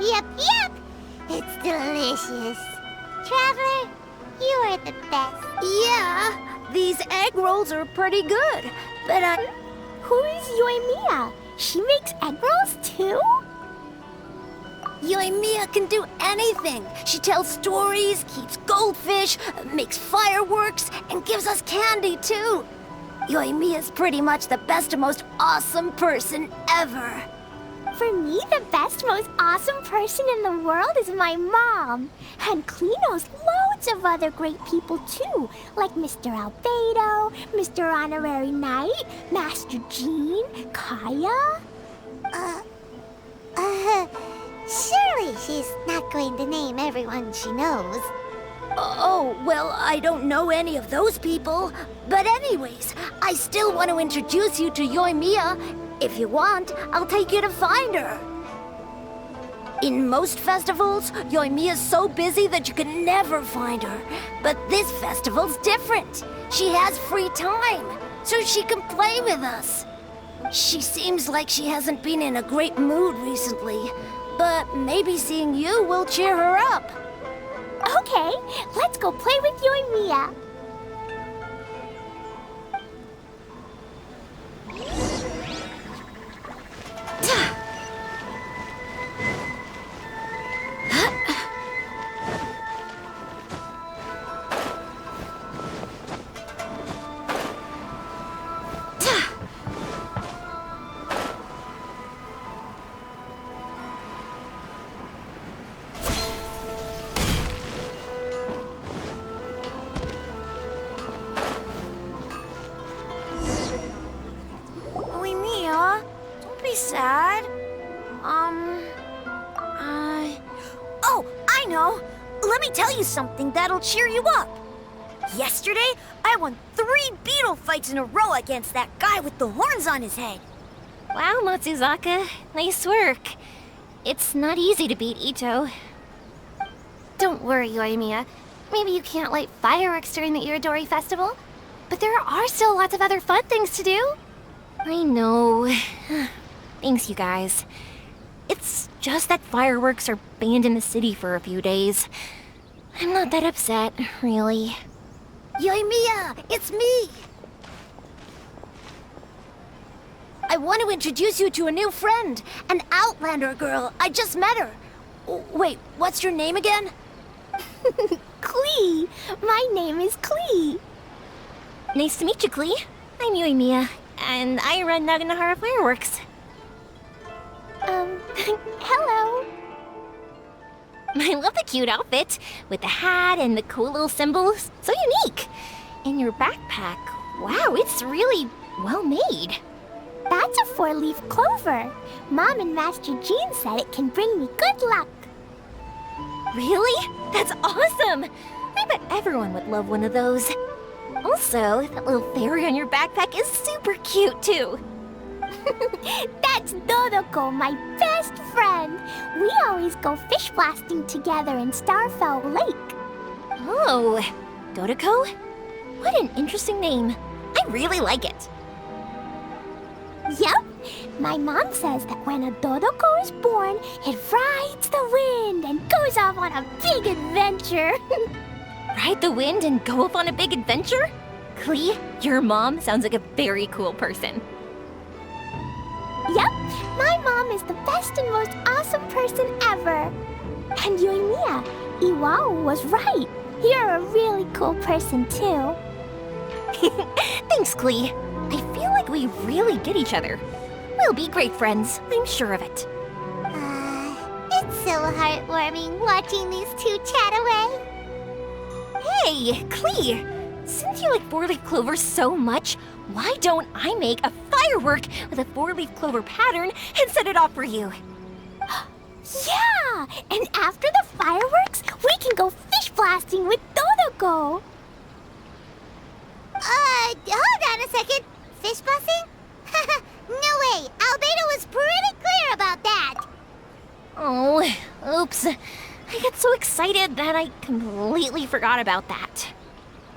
Yep, yep. It's delicious. Traveler, you are the best. Yeah, these egg rolls are pretty good, but Who's Yoimiya? She makes egg rolls too? Yoimiya can do anything. She tells stories, keeps goldfish, makes fireworks, and gives us candy too. Yoimiya's pretty much the best and most awesome person ever. For me, the best, most awesome person in the world is my mom. And Klee knows loads of other great people too, like Mr. Albedo, Mr. Honorary Knight, Master Jean, Kaya. Surely she's not going to name everyone she knows. Oh, well, I don't know any of those people. But anyways, I still want to introduce you to Yoimiya. If you want, I'll take you to find her. In most festivals, Yoimiya's so busy that you can never find her. But this festival's different. She has free time, so she can play with us. She seems like she hasn't been in a great mood recently, but maybe seeing you will cheer her up. Okay, let's go play with Yoimiya. sad? Oh, I know! Let me tell you something that'll cheer you up. Yesterday, I won 3 beetle fights in a row against that guy with the horns on his head. Wow, Matsuzaka. Nice work. It's not easy to beat Ito. Don't worry, Yoimiya. Maybe you can't light fireworks during the Iridori Festival, but there are still lots of other fun things to do. I know. Thanks, you guys. It's just that fireworks are banned in the city for a few days. I'm not that upset, really. Yoimiya, it's me! I want to introduce you to a new friend, an Outlander girl. I just met her. Wait, what's your name again? Klee. My name is Klee. Nice to meet you, Klee. I'm Yoimiya, and I run Naganahara Fireworks. Hello. I love the cute outfit, with the hat and the cool little symbols. So unique. And your backpack, wow, it's really well made. That's a 4-leaf clover. Mom and Master Jean said it can bring me good luck. Really? That's awesome! I bet everyone would love one of those. Also, that little fairy on your backpack is super cute, too. That's Dodoko, my best friend. We always go fish blasting together in Starfell Lake. Oh, Dodoko? What an interesting name. I really like it. Yep. My mom says that when a Dodoko is born, it rides the wind and goes off on a big adventure. Ride the wind and go off on a big adventure? Klee, your mom sounds like a very cool person. Yep, my mom is the best and most awesome person ever. And Yoimiya, Iwao was right. You're a really cool person too. Thanks, Klee. I feel like we really get each other. We'll be great friends, I'm sure of it. It's so heartwarming watching these two chat away. Hey, Klee! Since you like 4-leaf clovers so much, why don't I make a firework with a 4-leaf clover pattern and set it off for you? Yeah! And after the fireworks, we can go fish blasting with Dodoko. Hold on a second. Fish blasting? No way! Albedo was pretty clear about that! Oh, oops. I got so excited that I completely forgot about that.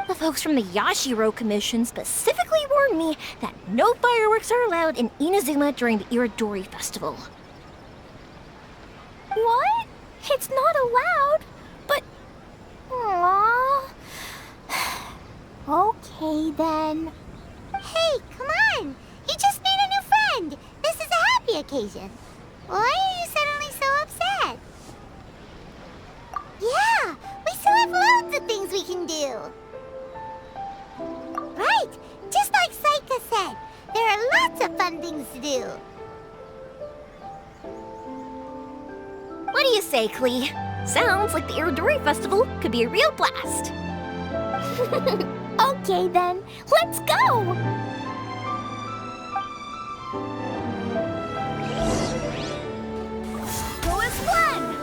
The folks from the Yashiro Commission specifically warned me that no fireworks are allowed in Inazuma during the Iridori Festival. What? It's not allowed? But... Aww... Okay, then. Hey, come on! You just made a new friend! This is a happy occasion. Why are you suddenly so upset? Yeah, we still have loads of things we can do. Right, just like Saika said, there are lots of fun things to do. What do you say, Klee? Sounds like the Iridori Festival could be a real blast. Okay, then. Let's go! Go as planned!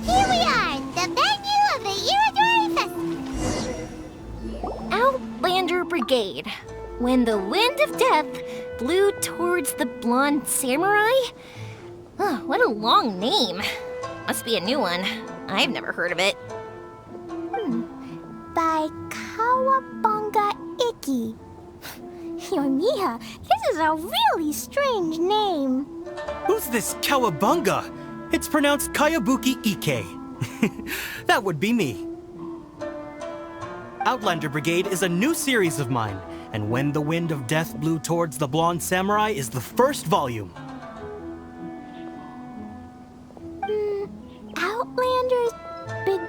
Here we are, the venue of the Iridori Festival. Outlander Brigade. When the wind of death blew towards the blonde samurai? Oh, what a long name. Must be a new one. I've never heard of it. By Kawabunga Iki. Yoimiya, this is a really strange name. Who's this Kawabunga? It's pronounced Kayabuki Ike. That would be me. Outlander Brigade is a new series of mine, and When the Wind of Death Blew Towards the Blonde Samurai is the first volume. Outlander's Big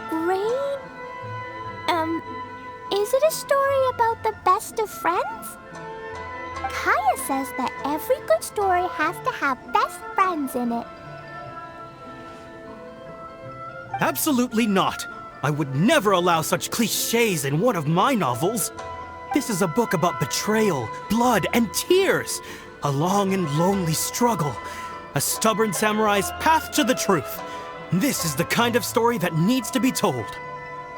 Grade? Is it a story about the best of friends? Kaya says that every good story has to have best friends in it. Absolutely not. I would never allow such cliches in one of my novels. This is a book about betrayal, blood, and tears. A long and lonely struggle. A stubborn samurai's path to the truth. This is the kind of story that needs to be told.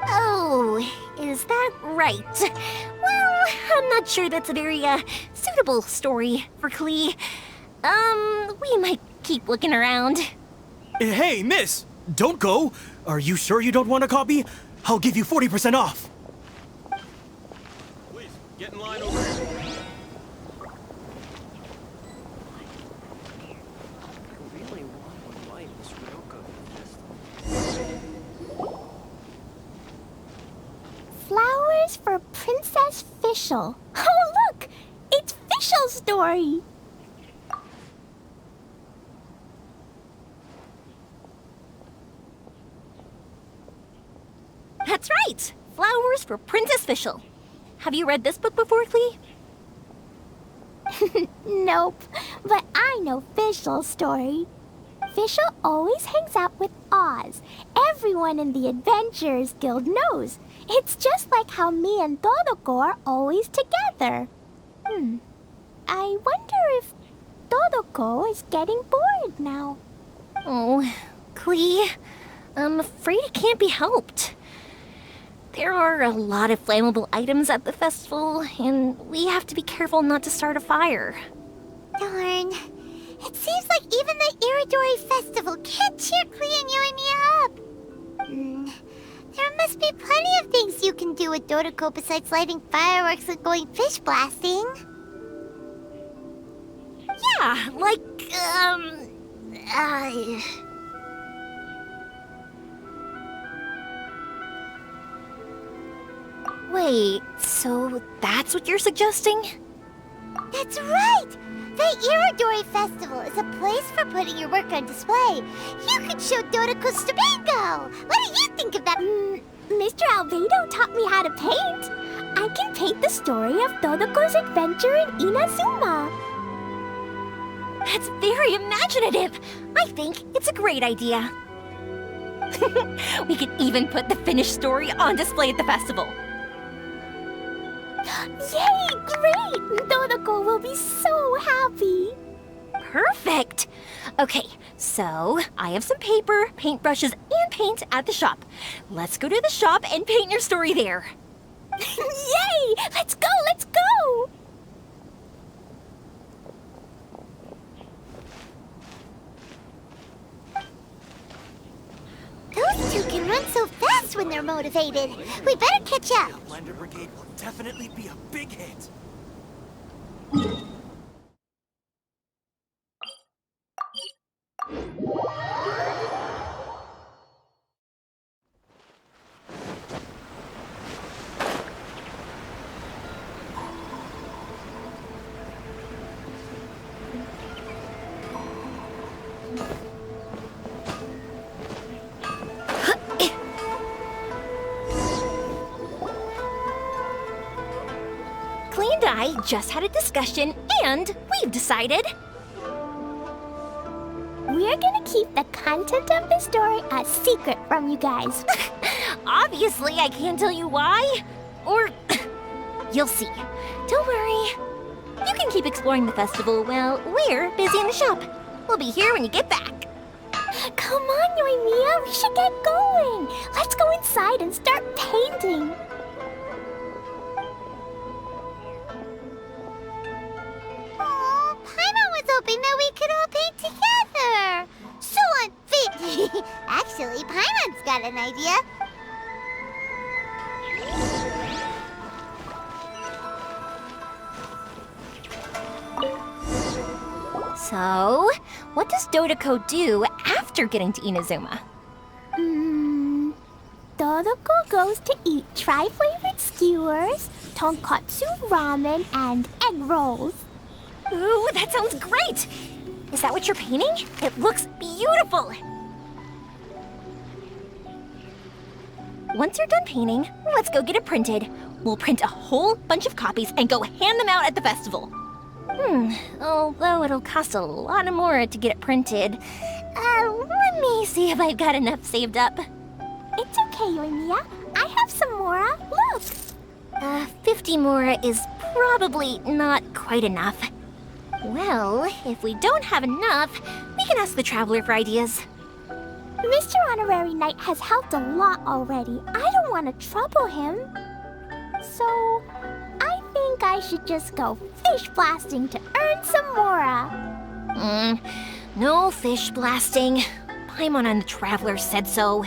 Oh, is that right? Well, I'm not sure that's a very, suitable story for Klee. We might keep looking around. Hey, miss! Don't go! Are you sure you don't want a copy? I'll give you 40% off! Please, get in line over here. Flowers for Princess Fischl. Oh, look! It's Fischl's story! That's right! Flowers for Princess Fischl. Have you read this book before, Klee? Nope, but I know Fischl's story. Fischl always hangs out with Oz. Everyone in the Adventurers Guild knows. It's just like how me and Todoko are always together. I wonder if Todoko is getting bored now. Oh, Klee, I'm afraid it can't be helped. There are a lot of flammable items at the festival, and we have to be careful not to start a fire. Darn. It seems like even the Iridori Festival can't cheer Klee and you and me up. There must be plenty of things you can do with Dodoko besides lighting fireworks and going fish blasting. Yeah, like, Wait, so that's what you're suggesting? That's right! The Iridori Festival is a place for putting your work on display. You could show Dodoko Stabango! What do you think of that? Mr. Albedo taught me how to paint. I can paint the story of Dodoko's adventure in Inazuma. That's very imaginative. I think it's a great idea. We could even put the finished story on display at the festival. Yay, great! Dodoko will be so happy. Perfect. Okay, so I have some paper, paintbrushes, and paint at the shop. Let's go to the shop and paint your story there. Yay! Let's go, let's go! Those two can run so fast when they're motivated. We better catch up. Blender Brigade will definitely be a big hit. Klee and I just had a discussion, and we've decided... We're gonna keep the content of the story a secret from you guys. Obviously, I can't tell you why. Or... you'll see. Don't worry. You can keep exploring the festival while we're busy in the shop. We'll be here when you get back. Come on, Yoimiya, we should get going. Let's go inside and start painting. Oh, Paimon was hoping that we could all paint together. So unfit. Actually, Paimon's got an idea. So, what does Dodoko do after getting to Inazuma? Dodoko goes to eat tri-flavored skewers, tonkatsu ramen, and egg rolls. Ooh, that sounds great! Is that what you're painting? It looks beautiful! Once you're done painting, let's go get it printed. We'll print a whole bunch of copies and go hand them out at the festival. Although it'll cost a lot more to get it printed. Let me see if I've got enough saved up. It's okay, Yoimiya. I have some Mora. Look! 50 Mora is probably not quite enough. Well, if we don't have enough, we can ask the Traveler for ideas. Mr. Honorary Knight has helped a lot already. I don't want to trouble him. So, I think I should just go fish blasting to earn some Mora. No fish blasting. Paimon and the Traveler said so.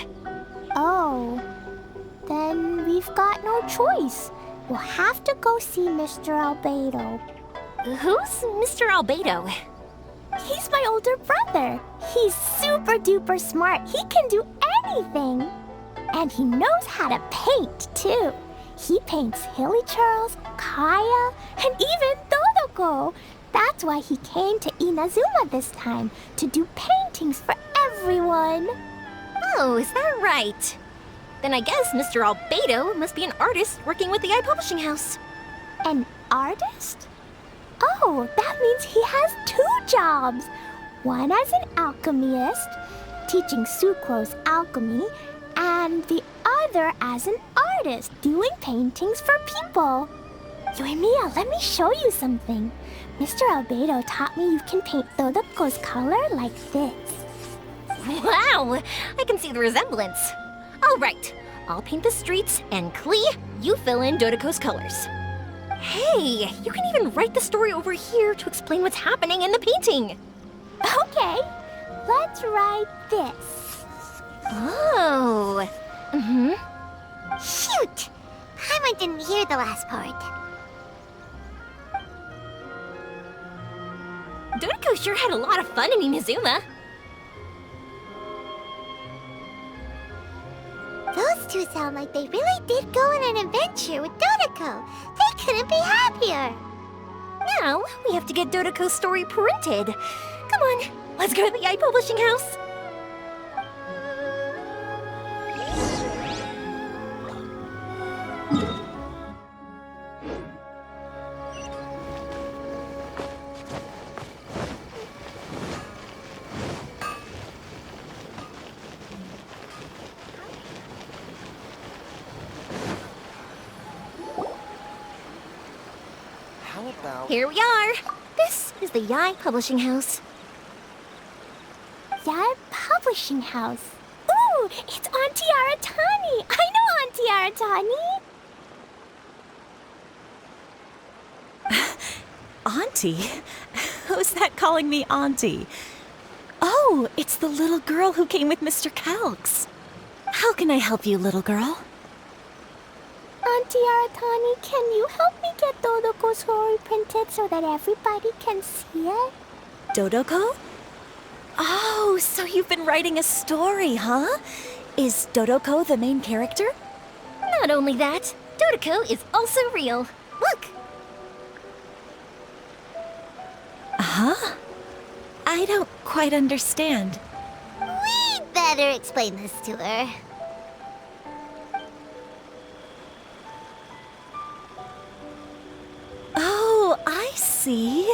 Oh, then we've got no choice. We'll have to go see Mr. Albedo. Who's Mr. Albedo? He's my older brother. He's super duper smart. He can do anything. And he knows how to paint, too. He paints Hilly Charles, Kaya, and even Dodoko. That's why he came to Inazuma this time, to do paintings for everyone. Oh, is that right? Then I guess Mr. Albedo must be an artist working with the Publishing House. An artist? Oh, that means he has 2 jobs. One as an alchemist, teaching Sucrose alchemy, and the other as an artist, doing paintings for people. Yoimiya, let me show you something. Mr. Albedo taught me you can paint Dodoko's color like this. Wow, I can see the resemblance. All right, I'll paint the streets, and Klee, you fill in Dodoko's colors. Hey, you can even write the story over here to explain what's happening in the painting. Okay, let's write this. Oh. Shoot! Paimon didn't hear the last part. Dodoko sure had a lot of fun in Inazuma. Those two sound like they really did go on an adventure with Dodoko. They couldn't be happier. Now, we have to get Dodoko's story printed. Come on, let's go to the Publishing House. Here we are. This is the Yae Publishing House. Yae Publishing House? Ooh, it's Auntie Aratani. I know Auntie Aratani. Auntie? Who's that calling me Auntie? Oh, it's the little girl who came with Mr. Calx. How can I help you, little girl? Auntie Aratani, can you help me get Dodoko's story printed so that everybody can see it? Dodoko? Oh, so you've been writing a story, huh? Is Dodoko the main character? Not only that, Dodoko is also real. Look! Huh? I don't quite understand. We'd better explain this to her. Oh, I see.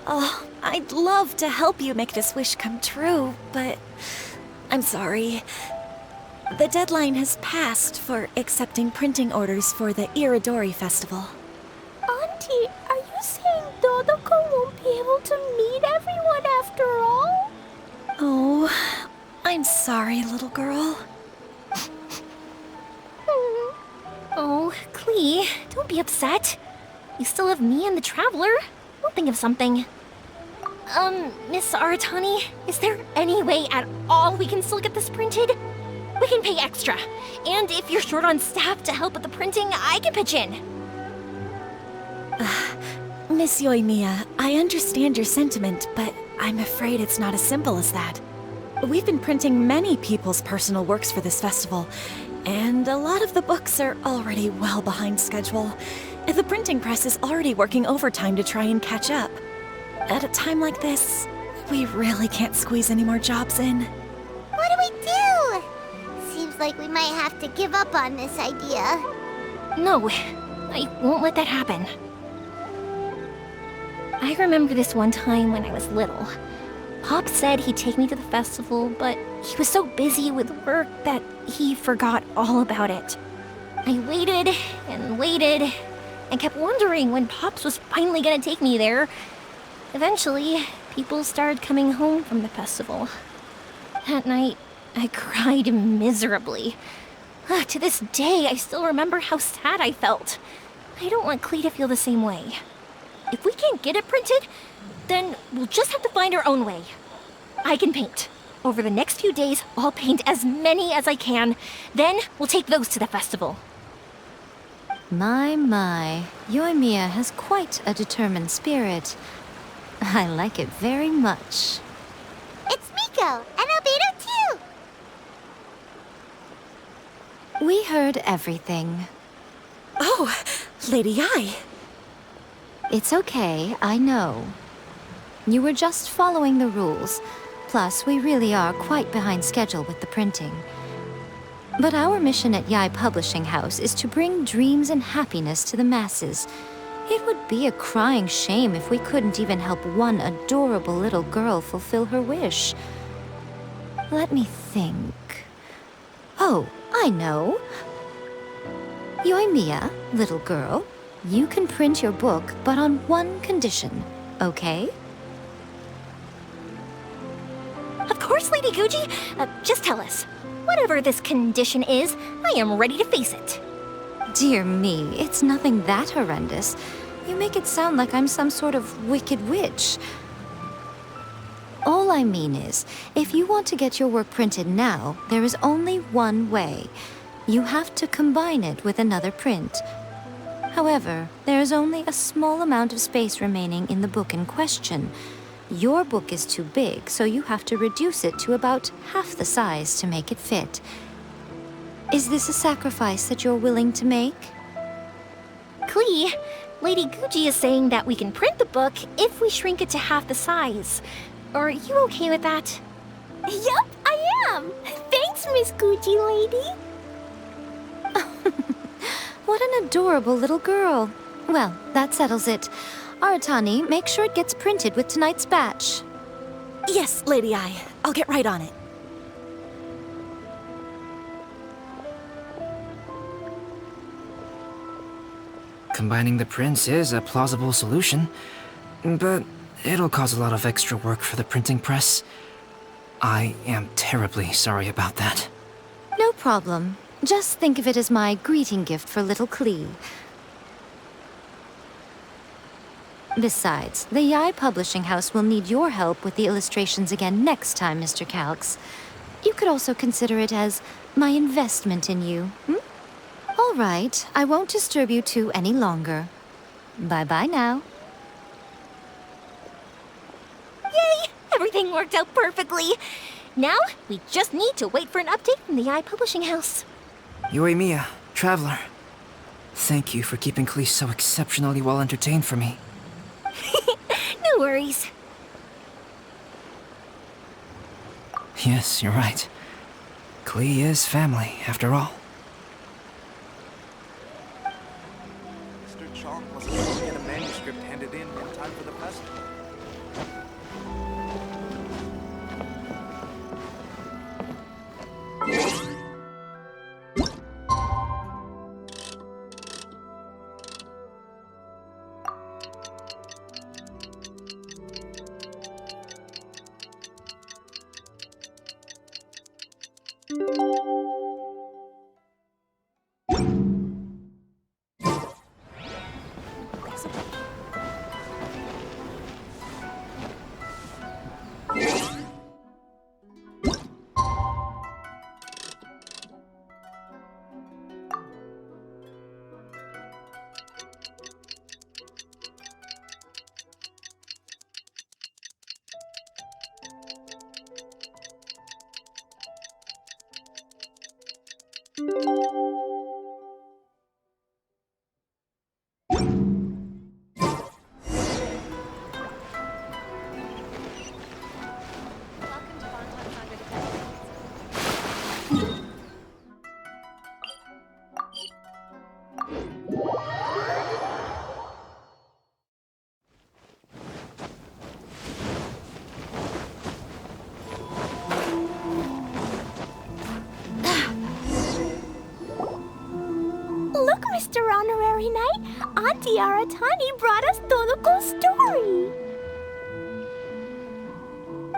Oh, I'd love to help you make this wish come true, but I'm sorry. The deadline has passed for accepting printing orders for the Iridori Festival. Auntie, are you saying Dodoko won't be able to meet everyone after all? Oh, I'm sorry, little girl. Oh, Klee, don't be upset. You still have me and the Traveler. We'll think of something. Miss Aratani, is there any way at all we can still get this printed? We can pay extra. And if you're short on staff to help with the printing, I can pitch in. Miss Yoimiya, I understand your sentiment, but I'm afraid it's not as simple as that. We've been printing many people's personal works for this festival, and a lot of the books are already well behind schedule. The printing press is already working overtime to try and catch up. At a time like this, we really can't squeeze any more jobs in. What do we do? Seems like we might have to give up on this idea. No, I won't let that happen. I remember this one time when I was little. Pop said he'd take me to the festival, but he was so busy with work that he forgot all about it. I waited and waited and kept wondering when Pops was finally gonna take me there. Eventually, people started coming home from the festival. That night, I cried miserably. To this day, I still remember how sad I felt. I don't want Klee to feel the same way. If we can't get it printed, then we'll just have to find our own way. I can paint. Over the next few days, I'll paint as many as I can. Then we'll take those to the festival. My, Yoimiya has quite a determined spirit. I like it very much. It's Miko, and Albedo too! We heard everything. Oh, Lady Ai. It's okay, I know. You were just following the rules. Plus, we really are quite behind schedule with the printing. But our mission at Yae Publishing House is to bring dreams and happiness to the masses. It would be a crying shame if we couldn't even help one adorable little girl fulfill her wish. Let me think. Oh, I know. Yoimiya, little girl, you can print your book, but on one condition, okay? Of course, Lady Guji. Just tell us. Whatever this condition is, I am ready to face it. Dear me, it's nothing that horrendous. You make it sound like I'm some sort of wicked witch. All I mean is, if you want to get your work printed now, there is only one way. You have to combine it with another print. However, there is only a small amount of space remaining in the book in question. Your book is too big, so you have to reduce it to about half the size to make it fit. Is this a sacrifice that you're willing to make? Klee, Lady Guji is saying that we can print the book if we shrink it to half the size. Are you okay with that? Yup, I am! Thanks, Miss Guji lady! What an adorable little girl. Well, that settles it. Aratani, make sure it gets printed with tonight's batch. Yes, Lady Ai. I'll get right on it. Combining the prints is a plausible solution, but it'll cause a lot of extra work for the printing press. I am terribly sorry about that. No problem. Just think of it as my greeting gift for little Klee. Besides, the Yae Publishing House will need your help with the illustrations again next time, Mr. Calx. You could also consider it as my investment in you, All right, I won't disturb you two any longer. Bye-bye now. Yay! Everything worked out perfectly. Now, we just need to wait for an update from the Yae Publishing House. Yoimiya, Traveler. Thank you for keeping Klee so exceptionally well entertained for me. No worries. Yes, you're right. Klee is family, after all. Mr. Chong wasn't able to get a manuscript handed in time for the festival. Auntie Aratani brought us Todoko's story.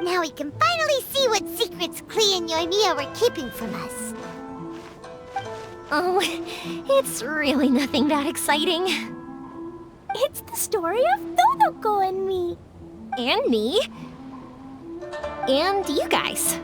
Now we can finally see what secrets Klee and Yoimiya were keeping from us. Oh, it's really nothing that exciting. It's the story of Todoko and me. And me. And you guys.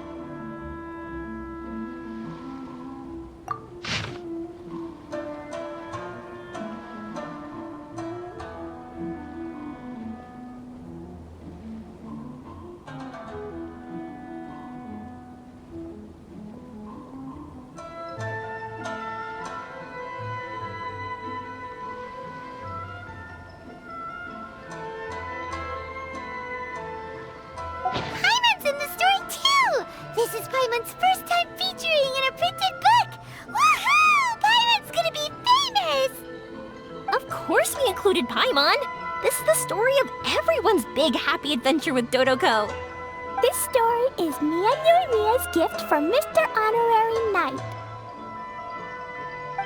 Paimon's in the story too! This is Paimon's first time featuring in a printed book! Woohoo! Paimon's gonna be famous! Of course we included Paimon. This is the story of everyone's big happy adventure with Dodoko. This story is me and Yoimiya's gift from Mr. Honorary Knight.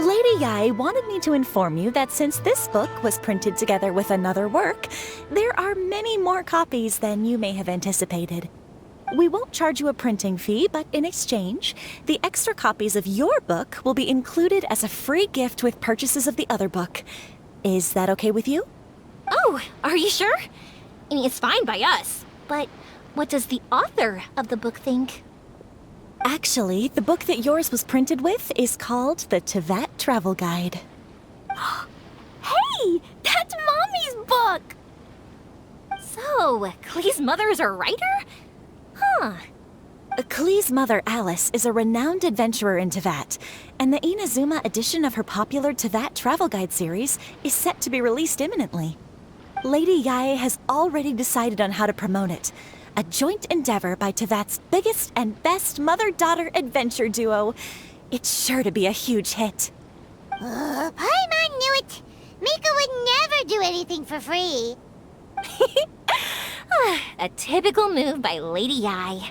Lady Yai wanted me to inform you that since this book was printed together with another work, there are many more copies than you may have anticipated. We won't charge you a printing fee, but in exchange, the extra copies of your book will be included as a free gift with purchases of the other book. Is that okay with you? Oh, are you sure? I mean, it's fine by us. But what does the author of the book think? Actually, the book that yours was printed with is called the Tevat Travel Guide. Hey, that's Mommy's book! So, Klee's mother is a writer? Huh. Klee's mother, Alice, is a renowned adventurer in Tevat, and the Inazuma edition of her popular Tevat Travel Guide series is set to be released imminently. Lady Yae has already decided on how to promote it. A joint endeavor by Tevat's biggest and best mother-daughter adventure duo. It's sure to be a huge hit. Paimon knew it! Mika would never do anything for free. A typical move by Lady Yai.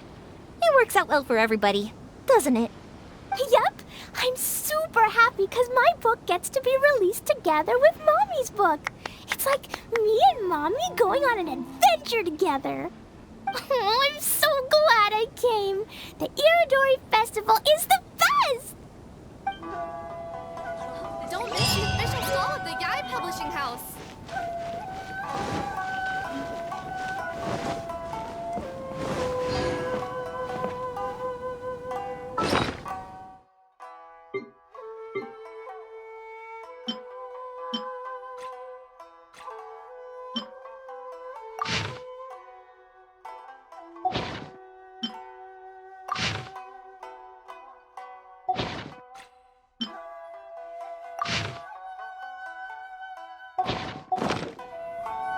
It works out well for everybody, doesn't it? Yep, I'm super happy because my book gets to be released together with Mommy's book. It's like me and Mommy going on an adventure together. Oh, I'm so glad I came. The Iridori Festival is the best! Don't miss the official stall of the Yai Publishing House.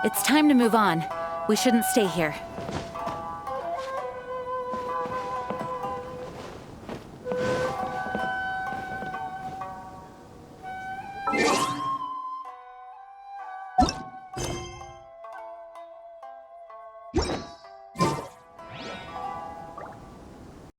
It's time to move on. We shouldn't stay here.